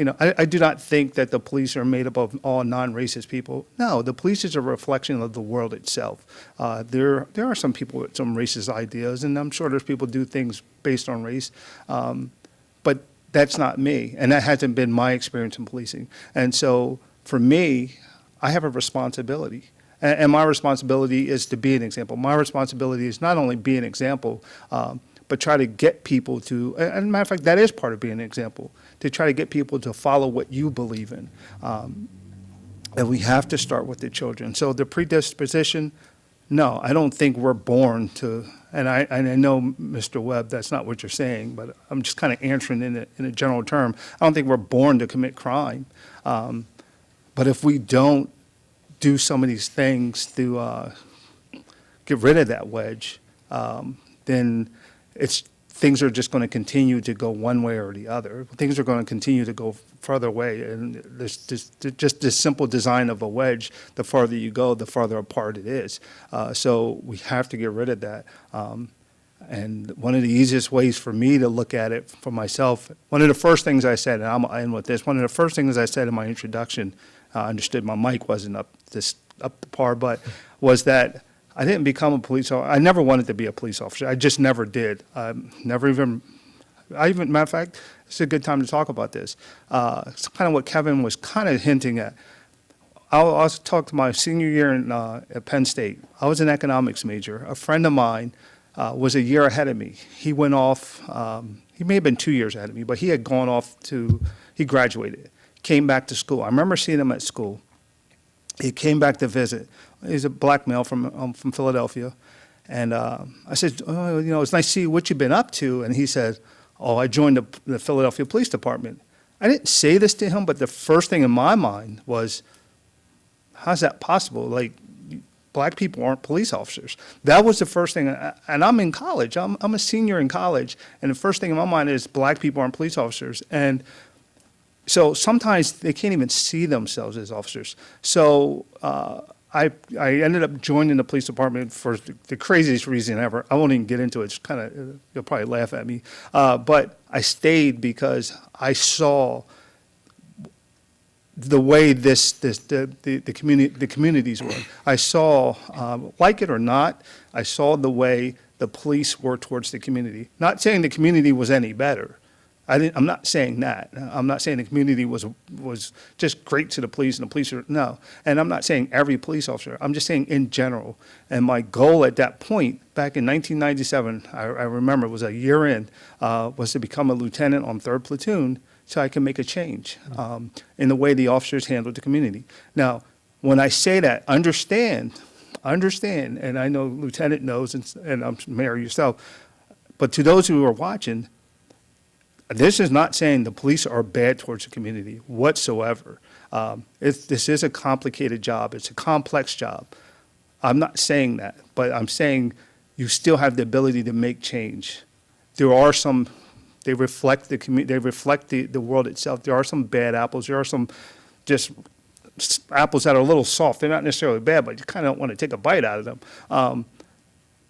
do not think that the police are made up of all non-racist people. No, the police is a reflection of the world itself. There are some people with some racist ideas, and I'm sure there's people who do things based on race, but that's not me, and that hasn't been my experience in policing. And so for me, I have a responsibility. And my responsibility is to be an example. My responsibility is not only be an example, but try to get people to, and as a matter of fact, that is part of being an example, to try to get people to follow what you believe in. And we have to start with the children. So the predisposition, no, I don't think we're born to, and I know, Mr. Webb, that's not what you're saying, but I'm just kind of answering in a general term. I don't think we're born to commit crime. But if we don't do some of these things to get rid of that wedge, then things are just going to continue to go one way or the other. Things are going to continue to go further away. And there's just this simple design of a wedge, the farther you go, the farther apart it is. So we have to get rid of that. And one of the easiest ways for me to look at it for myself, one of the first things I said, and I'll end with this, one of the first things I said in my introduction, I understood my mic wasn't up to par, but was that I didn't become a police officer. I never wanted to be a police officer. I just never did. Matter of fact, it's a good time to talk about this. It's kind of what Kevin was kind of hinting at. I'll also talk to my senior year at Penn State. I was an economics major. A friend of mine was a year ahead of me. He went off, he may have been 2 years ahead of me, but he had gone off he graduated, came back to school. I remember seeing him at school. He came back to visit. He's a black male from Philadelphia. And I said, oh, it's nice to see what you've been up to. And he said, oh, I joined the Philadelphia Police Department. I didn't say this to him, but the first thing in my mind was, how's that possible? Like, black people aren't police officers. That was the first thing. And I'm in college. I'm a senior in college. And the first thing in my mind is black people aren't police officers. And so sometimes they can't even see themselves as officers. So I ended up joining the police department for the craziest reason ever. I won't even get into it. It's kind of, you'll probably laugh at me. But I stayed because I saw the way the communities were. I saw, like it or not, I saw the way the police were towards the community. Not saying the community was any better. I'm not saying that. I'm not saying the community was just great to the police and the police are, no. And I'm not saying every police officer. I'm just saying in general. And my goal at that point, back in 1997, I remember it was a year in, was to become a lieutenant on 3rd Platoon so I can make a change in the way the officers handled the community. Now, when I say that, understand, and I know Lieutenant knows, and I'm Mayor yourself, but to those who are watching, this is not saying the police are bad towards the community whatsoever. This is a complicated job. It's a complex job. I'm not saying that, but I'm saying you still have the ability to make change. There are some, they reflect the world itself. There are some bad apples. There are some just apples that are a little soft. They're not necessarily bad, but you kind of don't want to take a bite out of them.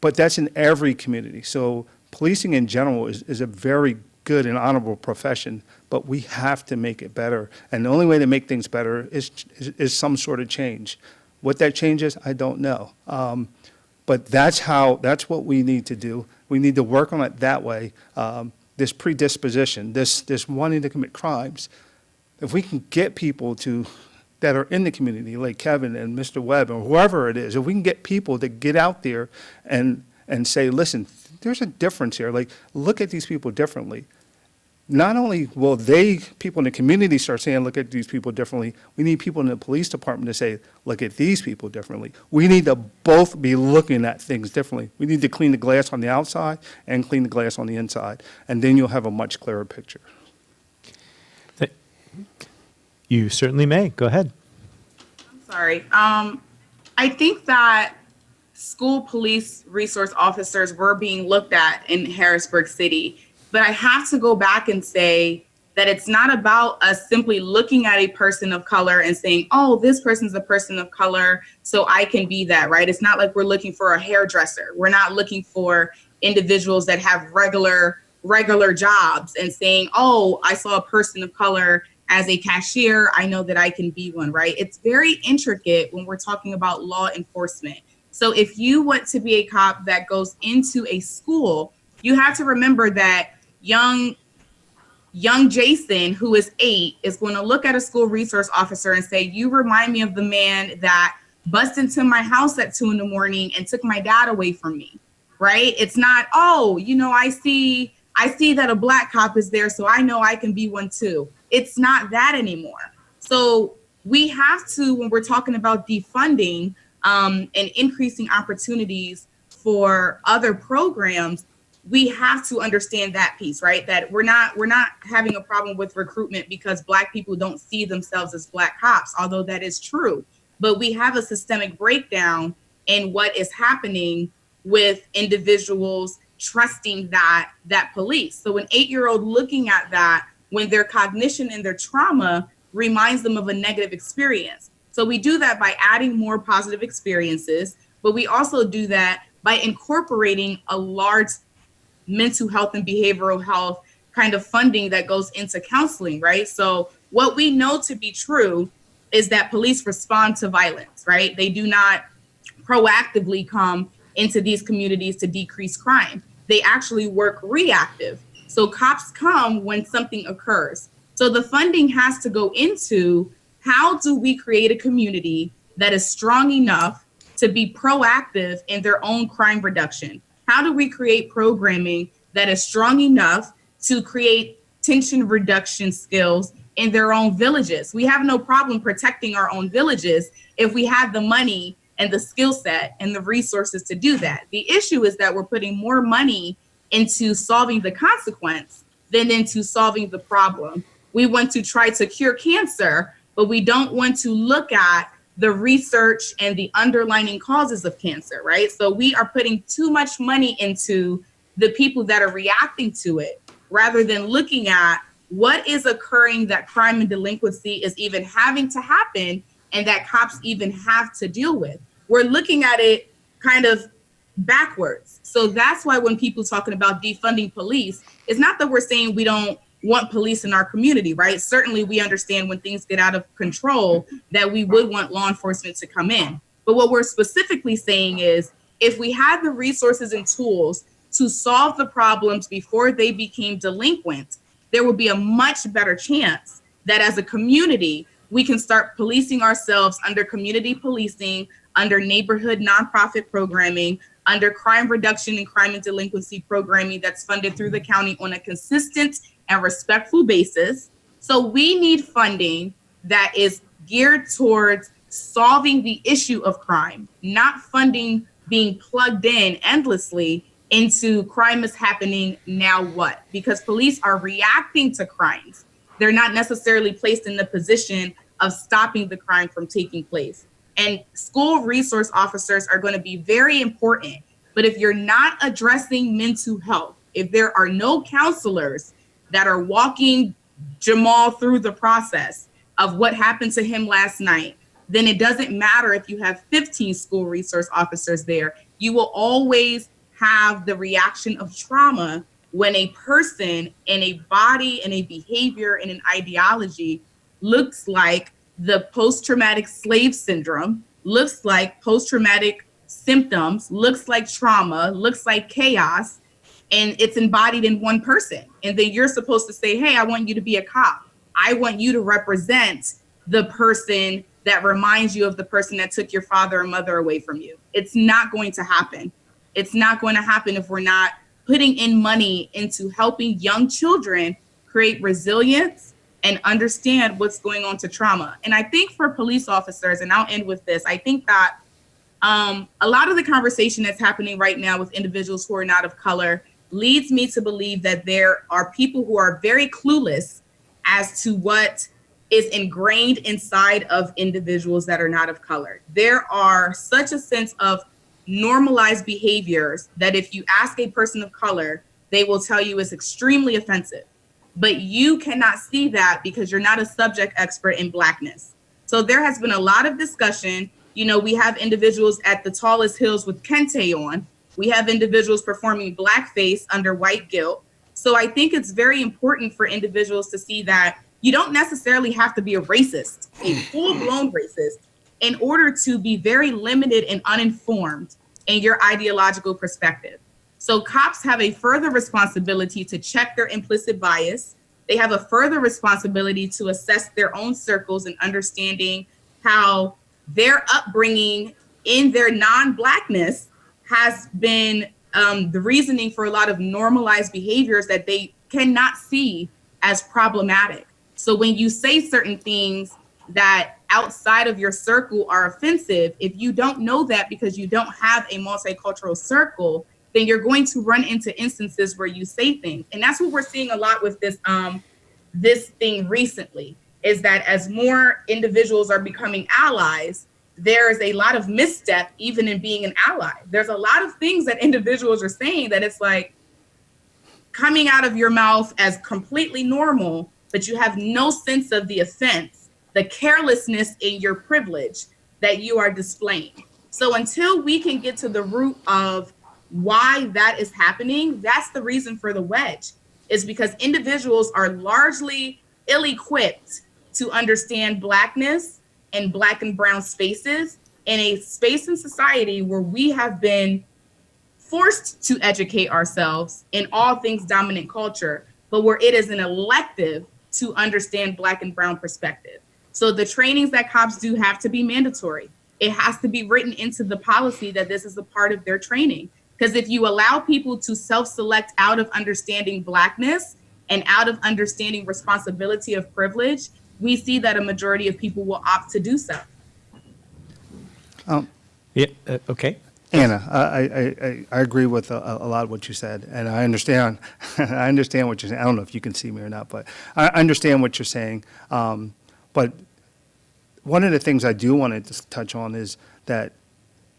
But that's in every community. So policing in general is a very good and honorable profession, but we have to make it better. And the only way to make things better is some sort of change. What that change is, I don't know. But that's what we need to do. We need to work on it that way. This predisposition, this wanting to commit crimes, if we can get people that are in the community, like Kevin and Mr. Webb or whoever it is, if we can get people to get out there and say, listen, there's a difference here. Like, look at these people differently. Not only will people in the community start saying, look at these people differently, we need people in the police department to say, look at these people differently. We need to both be looking at things differently. We need to clean the glass on the outside and clean the glass on the inside, and then you'll have a much clearer picture. You certainly may. Go ahead. I'm sorry. I think that school police resource officers were being looked at in Harrisburg City. But I have to go back and say that it's not about us simply looking at a person of color and saying, oh, this person's a person of color, so I can be that, right? It's not like we're looking for a hairdresser. We're not looking for individuals that have regular jobs and saying, oh, I saw a person of color as a cashier, I know that I can be one, right? It's very intricate when we're talking about law enforcement. So if you want to be a cop that goes into a school, you have to remember that young Jason, who is 8, is going to look at a school resource officer and say, you remind me of the man that busted into my house at 2 a.m. and took my dad away from me, right? It's not, oh, I see that a Black cop is there, so I know I can be one too. It's not that anymore. So we have to, when we're talking about defunding and increasing opportunities for other programs, we have to understand that piece, right? That we're not having a problem with recruitment because Black people don't see themselves as Black cops, although that is true. But we have a systemic breakdown in what is happening with individuals trusting that police. So an 8-year-old looking at that when their cognition and their trauma reminds them of a negative experience. So we do that by adding more positive experiences, but we also do that by incorporating a large mental health and behavioral health kind of funding that goes into counseling, right? So what we know to be true is that police respond to violence, right? They do not proactively come into these communities to decrease crime. They actually work reactive. So cops come when something occurs. So the funding has to go into how do we create a community that is strong enough to be proactive in their own crime reduction? How do we create programming that is strong enough to create tension reduction skills in their own villages? We have no problem protecting our own villages if we have the money and the skill set and the resources to do that. The issue is that we're putting more money into solving the consequence than into solving the problem. We want to try to cure cancer, but we don't want to look at the research and the underlying causes of cancer, right? So we are putting too much money into the people that are reacting to it, rather than looking at what is occurring that crime and delinquency is even having to happen and that cops even have to deal with. We're looking at it kind of backwards. So that's why when people talking about defunding police, it's not that we're saying we don't want police in our community, right? Certainly we understand when things get out of control that we would want law enforcement to come in. But what we're specifically saying is if we had the resources and tools to solve the problems before they became delinquent, there would be a much better chance that as a community, we can start policing ourselves under community policing, under neighborhood nonprofit programming, under crime reduction and crime and delinquency programming that's funded through the county on a consistent and respectful basis. So we need funding that is geared towards solving the issue of crime, not funding being plugged in endlessly into crime is happening, now what? Because police are reacting to crimes. They're not necessarily placed in the position of stopping the crime from taking place. And school resource officers are going to be very important. But if you're not addressing mental health, if there are no counselors that are walking Jamal through the process of what happened to him last night, then it doesn't matter if you have 15 school resource officers there. You will always have the reaction of trauma when a person and a body and a behavior and an ideology looks like the post-traumatic slave syndrome, looks like post-traumatic symptoms, looks like trauma, looks like chaos, and it's embodied in one person. And then you're supposed to say, hey, I want you to be a cop. I want you to represent the person that reminds you of the person that took your father or mother away from you. It's not going to happen. It's not going to happen if we're not putting in money into helping young children create resilience and understand what's going on to trauma. And I think for police officers, and I'll end with this, I think that a lot of the conversation that's happening right now with individuals who are not of color leads me to believe that there are people who are very clueless as to what is ingrained inside of individuals that are not of color. There are such a sense of normalized behaviors that if you ask a person of color, they will tell you it's extremely offensive. But you cannot see that because you're not a subject expert in Blackness. So there has been a lot of discussion. You know, we have individuals at the tallest hills with kente on. We have individuals performing blackface under white guilt. So I think it's very important for individuals to see that you don't necessarily have to be a racist, a full-blown racist, in order to be very limited and uninformed in your ideological perspective. So cops have a further responsibility to check their implicit bias. They have a further responsibility to assess their own circles and understanding how their upbringing in their non-Blackness has been the reasoning for a lot of normalized behaviors that they cannot see as problematic. So when you say certain things that outside of your circle are offensive, if you don't know that because you don't have a multicultural circle, then you're going to run into instances where you say things. And that's what we're seeing a lot with this thing recently, is that as more individuals are becoming allies, there is a lot of misstep even in being an ally. There's a lot of things that individuals are saying that it's like coming out of your mouth as completely normal, but you have no sense of the offense, the carelessness in your privilege that you are displaying. So until we can get to the root of why that is happening, that's the reason for the wedge, is because individuals are largely ill-equipped to understand Blackness and Black and brown spaces in a space in society where we have been forced to educate ourselves in all things dominant culture, but where it is an elective to understand Black and brown perspective. So the trainings that cops do have to be mandatory. It has to be written into the policy that this is a part of their training. Because if you allow people to self-select out of understanding Blackness and out of understanding responsibility of privilege, we see that a majority of people will opt to do so. Yeah, okay. Anna, I agree with a lot of what you said, and I understand. I understand what you're saying. I don't know if you can see me or not, but I understand what you're saying. But one of the things I do want to touch on is that,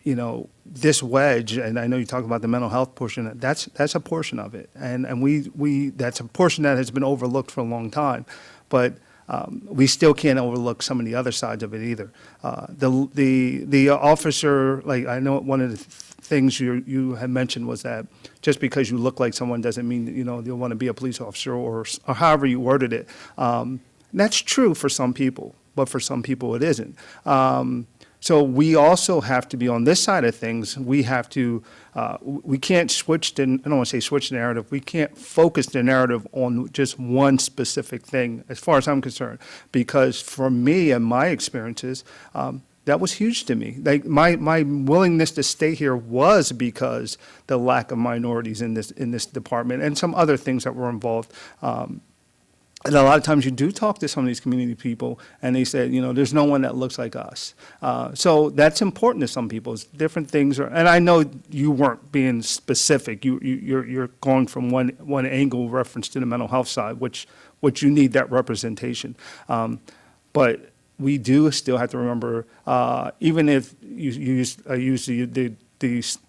you know, this wedge, and I know you talk about the mental health portion. That's a portion of it, and we that's a portion that has been overlooked for a long time, but. We still can't overlook some of the other sides of it either. The officer, like I know one of the things you had mentioned was that just because you look like someone doesn't mean that, you know, you'll want to be a police officer or however you worded it. That's true for some people, but for some people it isn't. So we also have to be on this side of things. We have to, we can't switch I don't want to say switch the narrative. We can't focus the narrative on just one specific thing, as far as I'm concerned. Because for me and my experiences, that was huge to me. Like my willingness to stay here was because the lack of minorities in this department and some other things that were involved. And a lot of times you do talk to some of these community people, and they say, you know, there's no one that looks like us. So that's important to some people. It's different things are, and I know you weren't being specific. You're going from one angle reference to the mental health side, which you need that representation. But we do still have to remember, even if you use the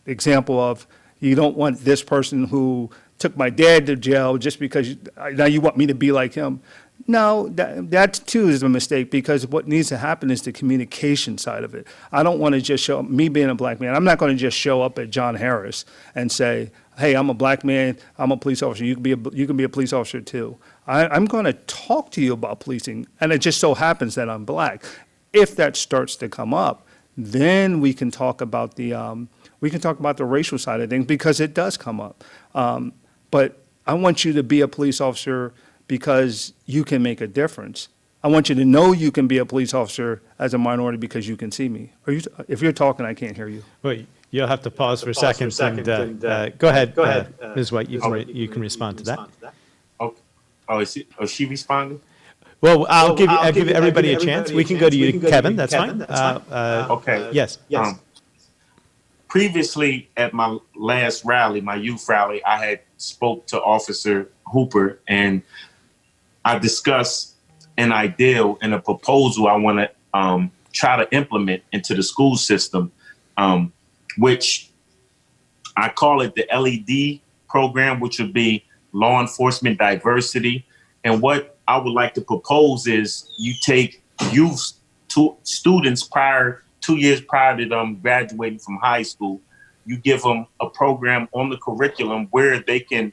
example of you don't want this person who took my dad to jail just because now you want me to be like him. No, that too is a mistake, because what needs to happen is the communication side of it. I don't want to just show up, me being a Black man, I'm not going to just show up at John Harris and say, hey, I'm a Black man, I'm a police officer, you can be a police officer too. I'm going to talk to you about policing, and it just so happens that I'm Black. If that starts to come up, then we can talk about the racial side of things, because it does come up. but I want you to be a police officer because you can make a difference. I want you to know you can be a police officer as a minority because you can see me. If you're talking, I can't hear you. Well, you'll have to pause for a second. Go ahead, Ms. White. You can respond to that. Okay. Oh, is she responding? Well, I'll give everybody a chance. We can go to you, Kevin. That's fine. Okay. Yes. Previously at my last rally, my youth rally, I had spoke to Officer Hooper and I discussed an ideal and a proposal I want to try to implement into the school system, which I call it the LED program, which would be law enforcement diversity. And what I would like to propose is you take youth students 2 years prior to them graduating from high school, you give them a program on the curriculum where they can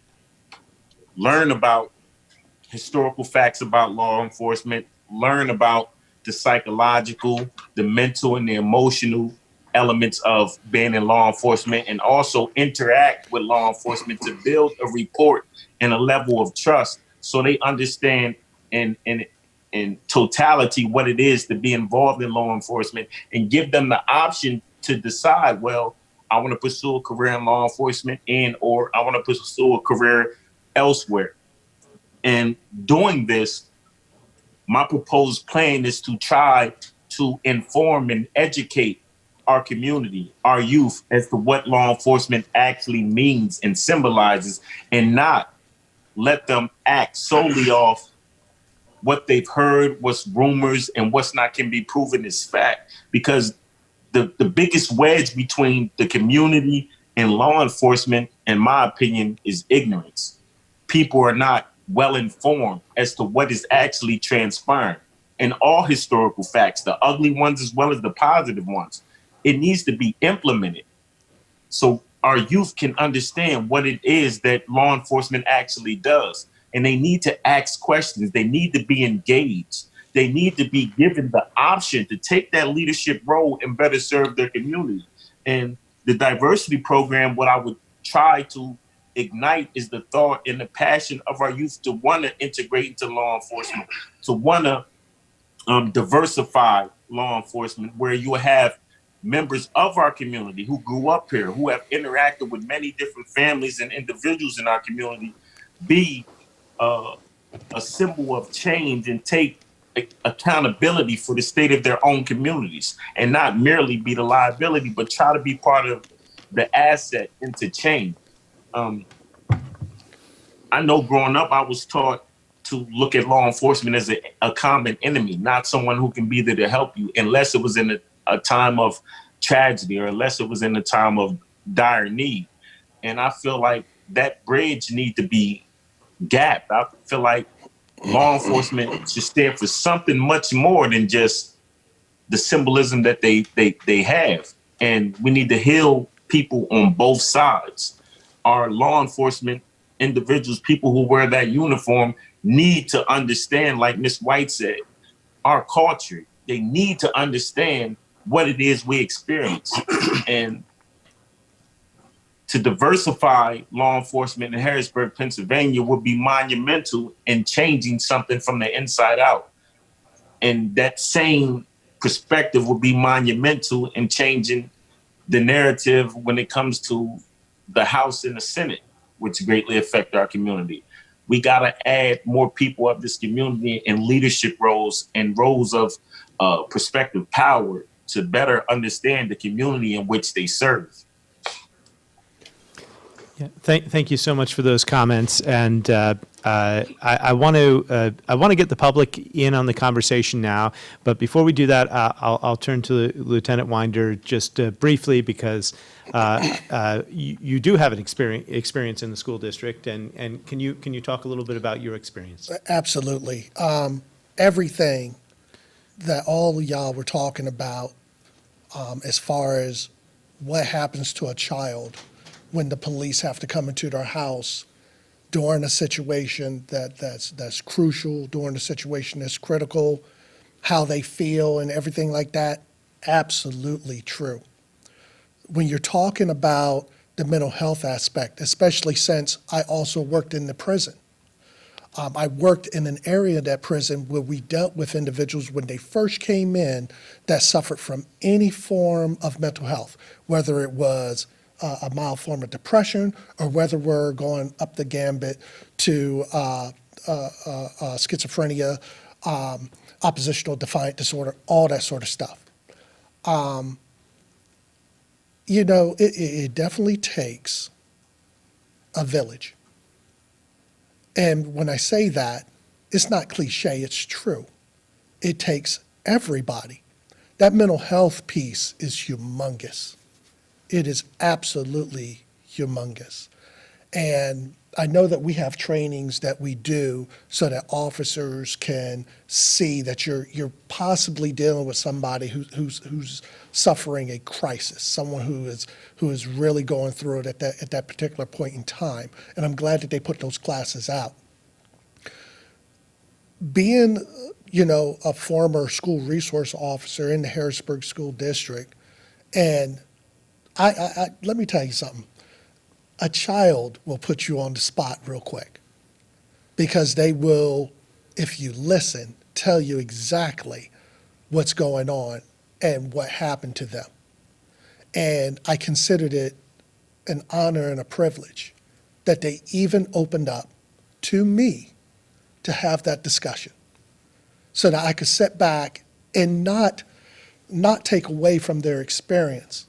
learn about historical facts about law enforcement, learn about the psychological, the mental, and the emotional elements of being in law enforcement, and also interact with law enforcement to build a rapport and a level of trust so they understand in totality what it is to be involved in law enforcement, and give them the option to decide, well, I want to pursue a career in law enforcement or I want to pursue a career elsewhere. And doing this, my proposed plan is to try to inform and educate our community, our youth, as to what law enforcement actually means and symbolizes, and not let them act solely off what they've heard, what's rumors, and what's not can be proven as fact. Because the biggest wedge between the community and law enforcement, in my opinion, is ignorance. People are not well informed as to what is actually transpiring in all historical facts, the ugly ones as well as the positive ones. It needs to be implemented so our youth can understand what it is that law enforcement actually does. And they need to ask questions. They need to be engaged. They need to be given the option to take that leadership role and better serve their community. And the diversity program, what I would try to ignite is the thought and the passion of our youth to want to integrate into law enforcement, to want to diversify law enforcement, where you have members of our community who grew up here, who have interacted with many different families and individuals in our community, be a symbol of change and take accountability for the state of their own communities, and not merely be the liability, but try to be part of the asset into change. I know growing up, I was taught to look at law enforcement as a common enemy, not someone who can be there to help you, unless it was in a time of tragedy or unless it was in a time of dire need. And I feel like that bridge needs to be gapped. I feel like law enforcement should stand for something much more than just the symbolism that they have. And we need to heal people on both sides. Our law enforcement individuals, people who wear that uniform, need to understand, like Ms. White said, our culture. They need to understand what it is we experience. And to diversify law enforcement in Harrisburg, Pennsylvania would be monumental in changing something from the inside out. And that same perspective would be monumental in changing the narrative when it comes to the House and the Senate, which greatly affect our community. We got to add more people of this community in leadership roles and roles of prospective power to better understand the community in which they serve. Yeah, thank you so much for those comments, and I want to get the public in on the conversation now. But before we do that, I'll turn to Lieutenant Winder just briefly, because you do have an experience in the school district, and can you talk a little bit about your experience? Absolutely. Everything that all of y'all were talking about, as far as what happens to a child when the police have to come into their house during a situation that's crucial, during a situation that's critical, how they feel and everything like that, absolutely true. When you're talking about the mental health aspect, especially since I also worked in the prison. I worked in an area of that prison where we dealt with individuals when they first came in that suffered from any form of mental health, whether it was a mild form of depression or whether we're going up the gambit to schizophrenia, oppositional defiant disorder, all that sort of stuff. It definitely takes a village. And when I say that, it's not cliche, it's true. It takes everybody. That mental health piece is humongous. It is absolutely humongous. And I know that we have trainings that we do so that officers can see that you're possibly dealing with somebody who's suffering a crisis, someone who is really going through it at that particular point in time. And I'm glad that they put those classes out. Being, a former school resource officer in the Harrisburg School District, and I let me tell you something. A child will put you on the spot real quick because they will, if you listen, tell you exactly what's going on and what happened to them. And I considered it an honor and a privilege that they even opened up to me to have that discussion so that I could sit back and not take away from their experience,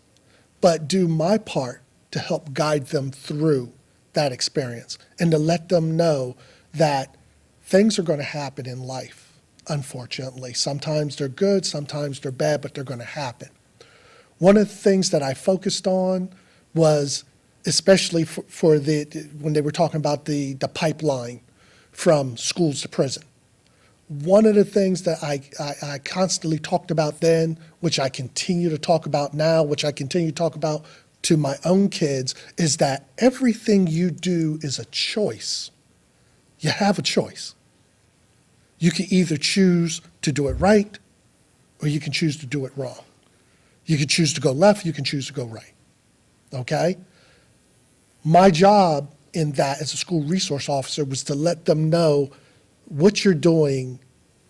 but do my part to help guide them through that experience and to let them know that things are going to happen in life, unfortunately. Sometimes they're good, sometimes they're bad, but they're going to happen. One of the things that I focused on was, especially for when they were talking about the pipeline from schools to prison. One of the things that I constantly talked about then, which I continue to talk about now, which I continue to talk about to my own kids, is that everything you do is a choice. You have a choice. You can either choose to do it right or you can choose to do it wrong. You can choose to go left, you can choose to go right. Okay? My job in that as a school resource officer was to let them know what you're doing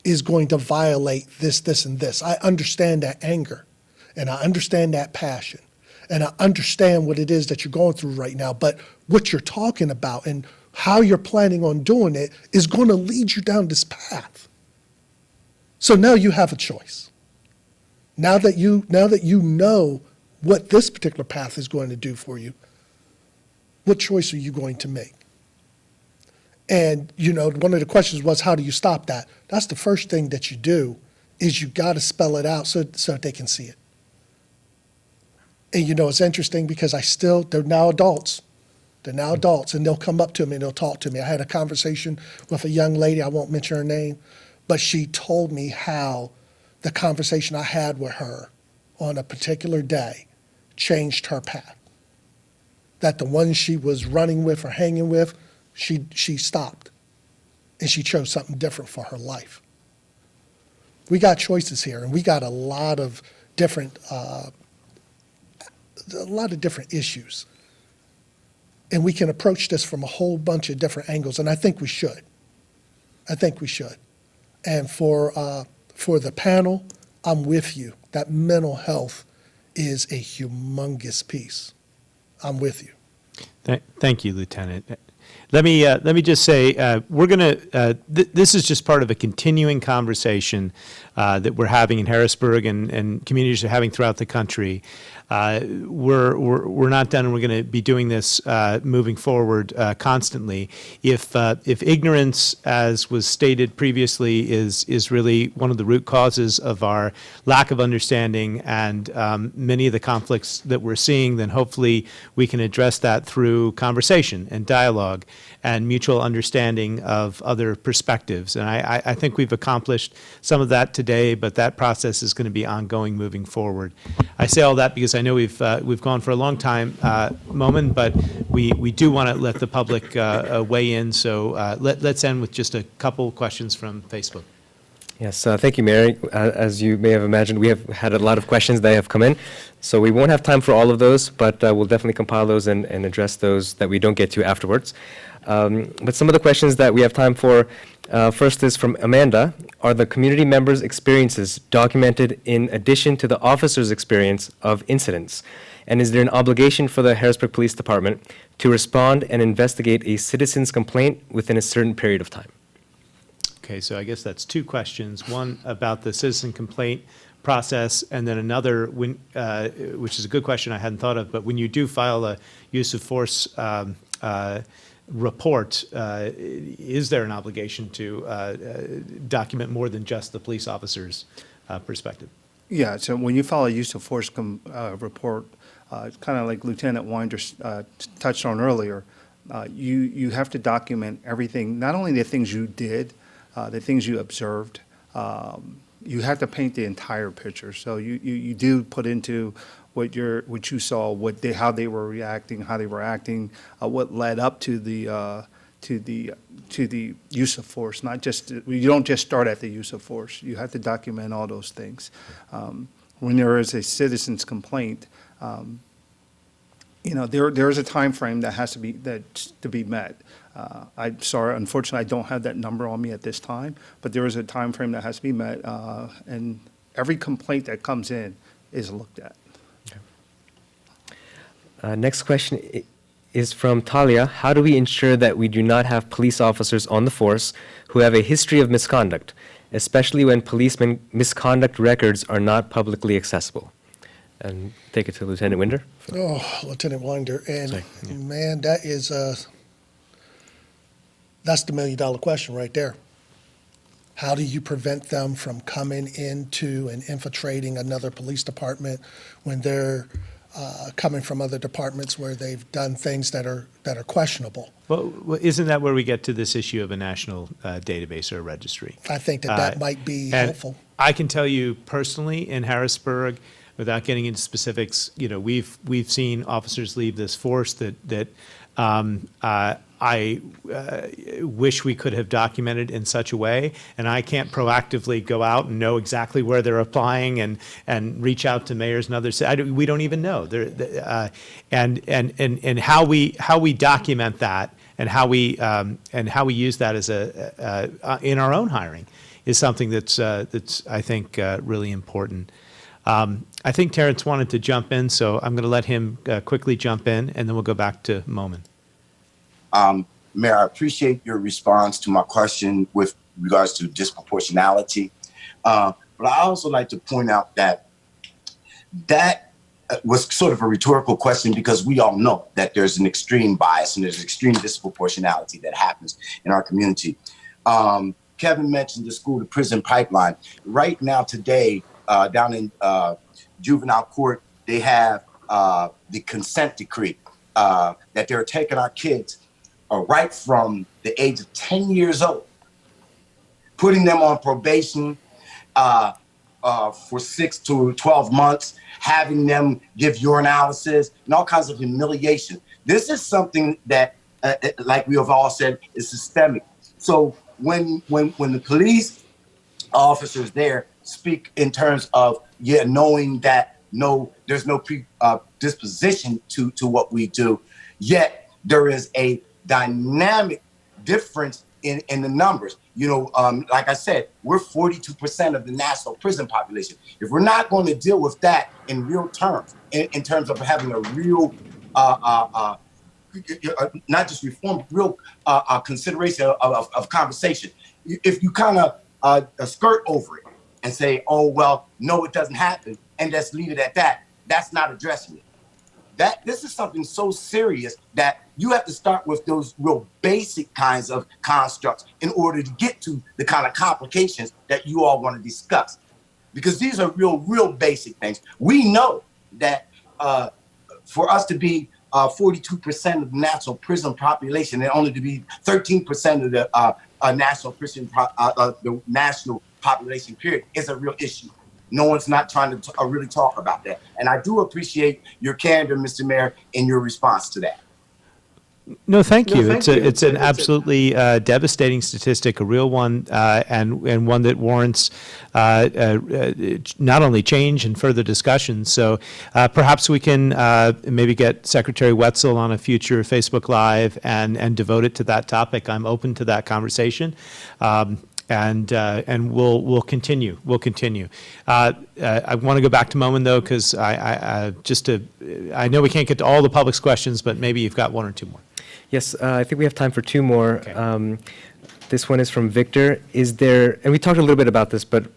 is going to violate this, this, and this. I understand that anger and I understand that passion. And I understand what it is that you're going through right now, but what you're talking about and how you're planning on doing it is going to lead you down this path. So now you have a choice. Now that you know what this particular path is going to do for you, what choice are you going to make? And, one of the questions was, how do you stop that? That's the first thing that you do, is you got to spell it out so that they can see it. And it's interesting because they're now adults. They're now adults, and they'll come up to me and they'll talk to me. I had a conversation with a young lady, I won't mention her name, but she told me how the conversation I had with her on a particular day changed her path. That the one she was running with or hanging with, she stopped, and she chose something different for her life. We got choices here, and we got a lot of different issues. And we can approach this from a whole bunch of different angles, and I think we should. And for the panel, I'm with you. That mental health is a humongous piece. I'm with you. Thank you, Lieutenant. Let me just say, we're going to, this is just part of a continuing conversation that we're having in Harrisburg and communities are having throughout the country. We're not done, and we're going to be doing this moving forward constantly. If ignorance, as was stated previously, is really one of the root causes of our lack of understanding and many of the conflicts that we're seeing, then hopefully we can address that through conversation and dialogue and mutual understanding of other perspectives. And I think we've accomplished some of that today, but that process is going to be ongoing moving forward. I say all that because I know we've gone for a long time, Momin, but we do want to let the public weigh in. So let's end with just a couple questions from Facebook. Yes, thank you, Mary. As you may have imagined, we have had a lot of questions that have come in, so we won't have time for all of those, but we'll definitely compile those and address those that we don't get to afterwards. But some of the questions that we have time for, first is from Amanda. Are the community members' experiences documented in addition to the officer's experience of incidents? And is there an obligation for the Harrisburg Police Department to respond and investigate a citizen's complaint within a certain period of time? Okay, so I guess that's two questions. One about the citizen complaint process, and then another, which is a good question I hadn't thought of, but when you do file a use of force report, is there an obligation to document more than just the police officer's perspective? Yeah, so when you file a use of force report, kind of like Lieutenant Winder touched on earlier, you have to document everything, not only the things you did, the things you observed. You have to paint the entire picture. So you do put into what you saw, how they were reacting, how they were acting, what led up to the use of force. Not just, you don't just start at the use of force. You have to document all those things. When there is a citizen's complaint, there is a time frame that has to be met. I'm sorry, unfortunately, I don't have that number on me at this time, but there is a time frame that has to be met, and every complaint that comes in is looked at. Next question is from Talia. How do we ensure that we do not have police officers on the force who have a history of misconduct, especially when policemen misconduct records are not publicly accessible? And take it to Lieutenant Winder. Oh, Lieutenant Winder, and Sorry, man, that's the $1,000,000 question right there. How do you prevent them from coming into and infiltrating another police department when they're coming from other departments where they've done things that are questionable? Well, isn't that where we get to this issue of a national database or registry? I think that might be And helpful. I can tell you personally, in Harrisburg, without getting into specifics, we've seen officers leave this force that I wish we could have documented in such a way, and I can't proactively go out and know exactly where they're applying and reach out to mayors and others. We don't even know. And how we document that and how we use that as in our own hiring is something that's I think really important. I think Terrence wanted to jump in, so I'm going to let him quickly jump in, and then we'll go back to Momin. Mayor, I appreciate your response to my question with regards to disproportionality. But I also like to point out that was sort of a rhetorical question because we all know that there's an extreme bias and there's extreme disproportionality that happens in our community. Kevin mentioned the school to prison pipeline. Right now today, down in juvenile court, they have the consent decree that they're taking our kids right from the age of 10 years old, putting them on probation for 6 to 12 months, having them give urinalysis and all kinds of humiliation. This is something that, like we have all said, is systemic. So when the police officers there speak in terms of knowing that there's no predisposition to what we do, yet there is a dynamic difference in the numbers. Like I said, we're 42% of the national prison population. If we're not going to deal with that in real terms, in terms of having a real, not just reform, real consideration of conversation, if you kind of skirt over it and say, oh, well, no, it doesn't happen, and just leave it at that, that's not addressing it. This is something so serious that you have to start with those real basic kinds of constructs in order to get to the kind of complications that you all want to discuss. Because these are real basic things. We know that for us to be 42% of the national prison population and only to be 13% of the national prison, the national population period is a real issue. No one's not trying to really talk about that. And I do appreciate your candor, Mr. Mayor, in your response to that. No, thank you. It's an absolutely devastating statistic, a real one, and one that warrants not only change and further discussion. So perhaps we can maybe get Secretary Wetzel on a future Facebook Live and devote it to that topic. I'm open to that conversation. And we'll continue. We'll continue. I want to go back to Momen though, because I know we can't get to all the public's questions, but maybe you've got one or two more. Yes, I think we have time for two more. Okay. This one is from Victor. Is there, and we talked a little bit about this, but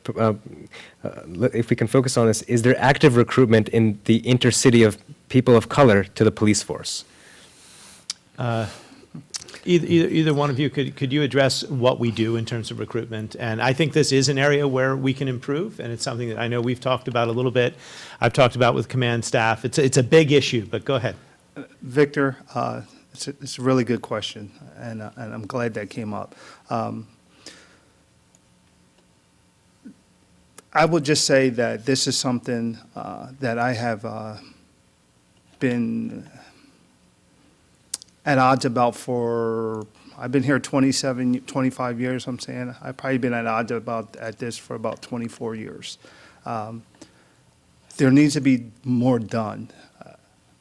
if we can focus on this, is there active recruitment in the intercity of people of color to the police force? Either one of you, could you address what we do in terms of recruitment? And I think this is an area where we can improve, and it's something that I know we've talked about a little bit. I've talked about with command staff. It's a big issue, but go ahead. Victor, it's a really good question, and I'm glad that came up. I would just say that this is something that I have been at odds about I've been here 25 years, I'm saying. I've probably been at odds at this for about 24 years. There needs to be more done.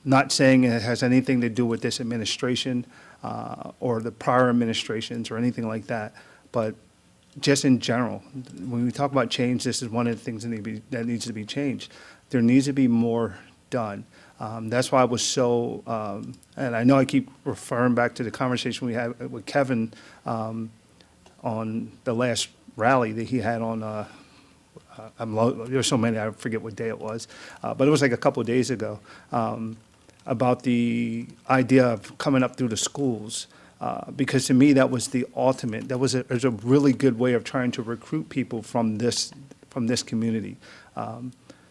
Not saying it has anything to do with this administration or the prior administrations or anything like that, but just in general, when we talk about change, this is one of the things that needs to be changed. There needs to be more done. That's why I was so, and I know I keep referring back to the conversation we had with Kevin on the last rally that he had on, there's so many, I forget what day it was, but it was like a couple of days ago, about the idea of coming up through the schools. Because to me, that was the ultimate, it was a really good way of trying to recruit people from this community.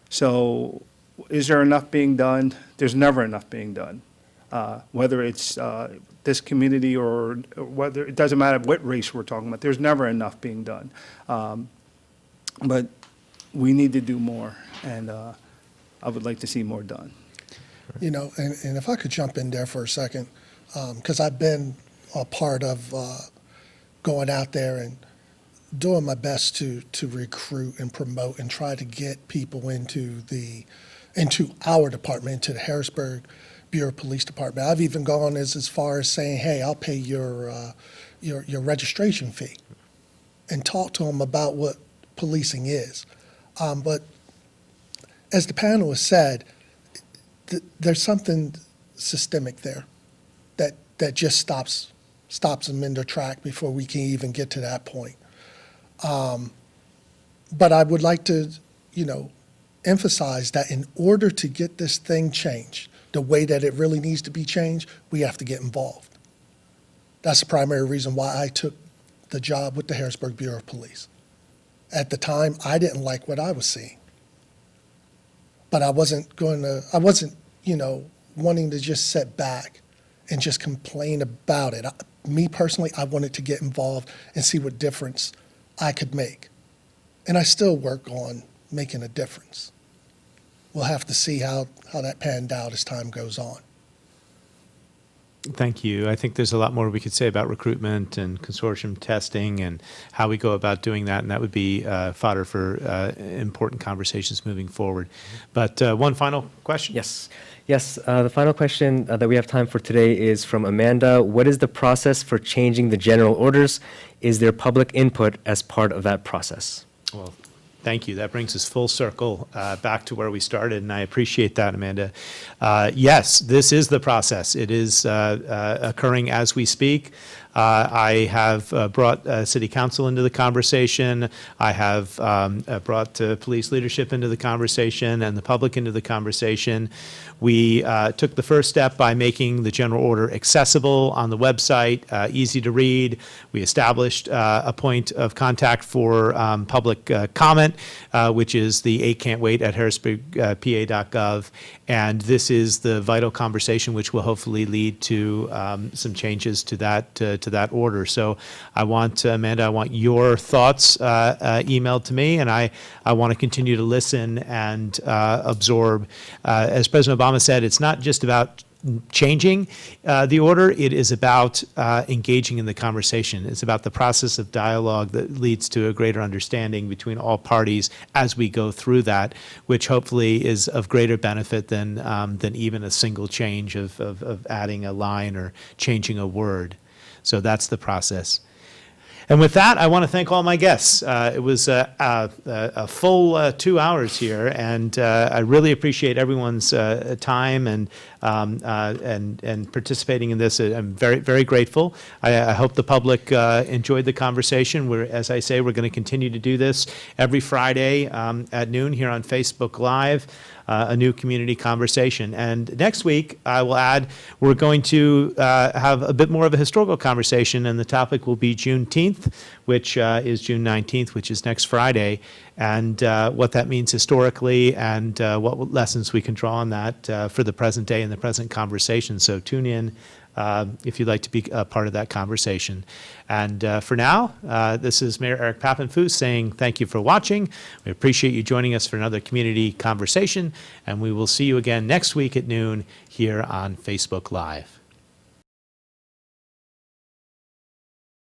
So is there enough being done? There's never enough being done. Whether it's this community or whether, it doesn't matter what race we're talking about, there's never enough being done. But we need to do more, and I would like to see more done. You know, and if I could jump in there for a second, because I've been a part of going out there and doing my best to recruit and promote and try to get people into our department, into the Harrisburg Bureau of Police Department. I've even gone as far as saying, hey, I'll pay your registration fee, and talk to them about what policing is. But as the panel has said, there's something systemic there that just stops them in their track before we can even get to that point. But I would like to, emphasize that in order to get this thing changed, the way that it really needs to be changed, we have to get involved. That's the primary reason why I took the job with the Harrisburg Bureau of Police. At the time, I didn't like what I was seeing. But I wasn't, wanting to just sit back and just complain about it. Me personally, I wanted to get involved and see what difference I could make. And I still work on making a difference. We'll have to see how that panned out as time goes on. Thank you. I think there's a lot more we could say about recruitment and consortium testing and how we go about doing that, and that would be fodder for important conversations moving forward. But one final question? Yes. The final question that we have time for today is from Amanda. What is the process for changing the general orders? Is there public input as part of that process? Well, thank you. That brings us full circle back to where we started, and I appreciate that, Amanda. Yes, this is the process. It is occurring as we speak. I have brought City Council into the conversation. I have brought police leadership into the conversation and the public into the conversation. We took the first step by making the general order accessible on the website, easy to read. We established a point of contact for public comment, which is the 8 Can't Wait at harrisburgpa.gov. And this is the vital conversation which will hopefully lead to some changes to that order. So I want, Amanda, I want your thoughts emailed to me, and I want to continue to listen and absorb. As President Obama said, it's not just about changing the order. It is about engaging in the conversation. It's about the process of dialogue that leads to a greater understanding between all parties as we go through that, which hopefully is of greater benefit than even a single change of adding a line or changing a word. So that's the process. And with that, I want to thank all my guests. It was a full 2 hours here, and I really appreciate everyone's time and participating in this. I'm very, very grateful. I hope the public enjoyed the conversation. As I say, we're going to continue to do this every Friday at noon here on Facebook Live. A new community conversation. And next week, I will add, we're going to have a bit more of a historical conversation, and the topic will be Juneteenth, which is June 19th, which is next Friday, and what that means historically, and what lessons we can draw on that for the present day and the present conversation. So tune in if you'd like to be a part of that conversation. And for now, this is Mayor Eric Papenfuss saying thank you for watching. We appreciate you joining us for another community conversation, and we will see you again next week at noon here on Facebook Live.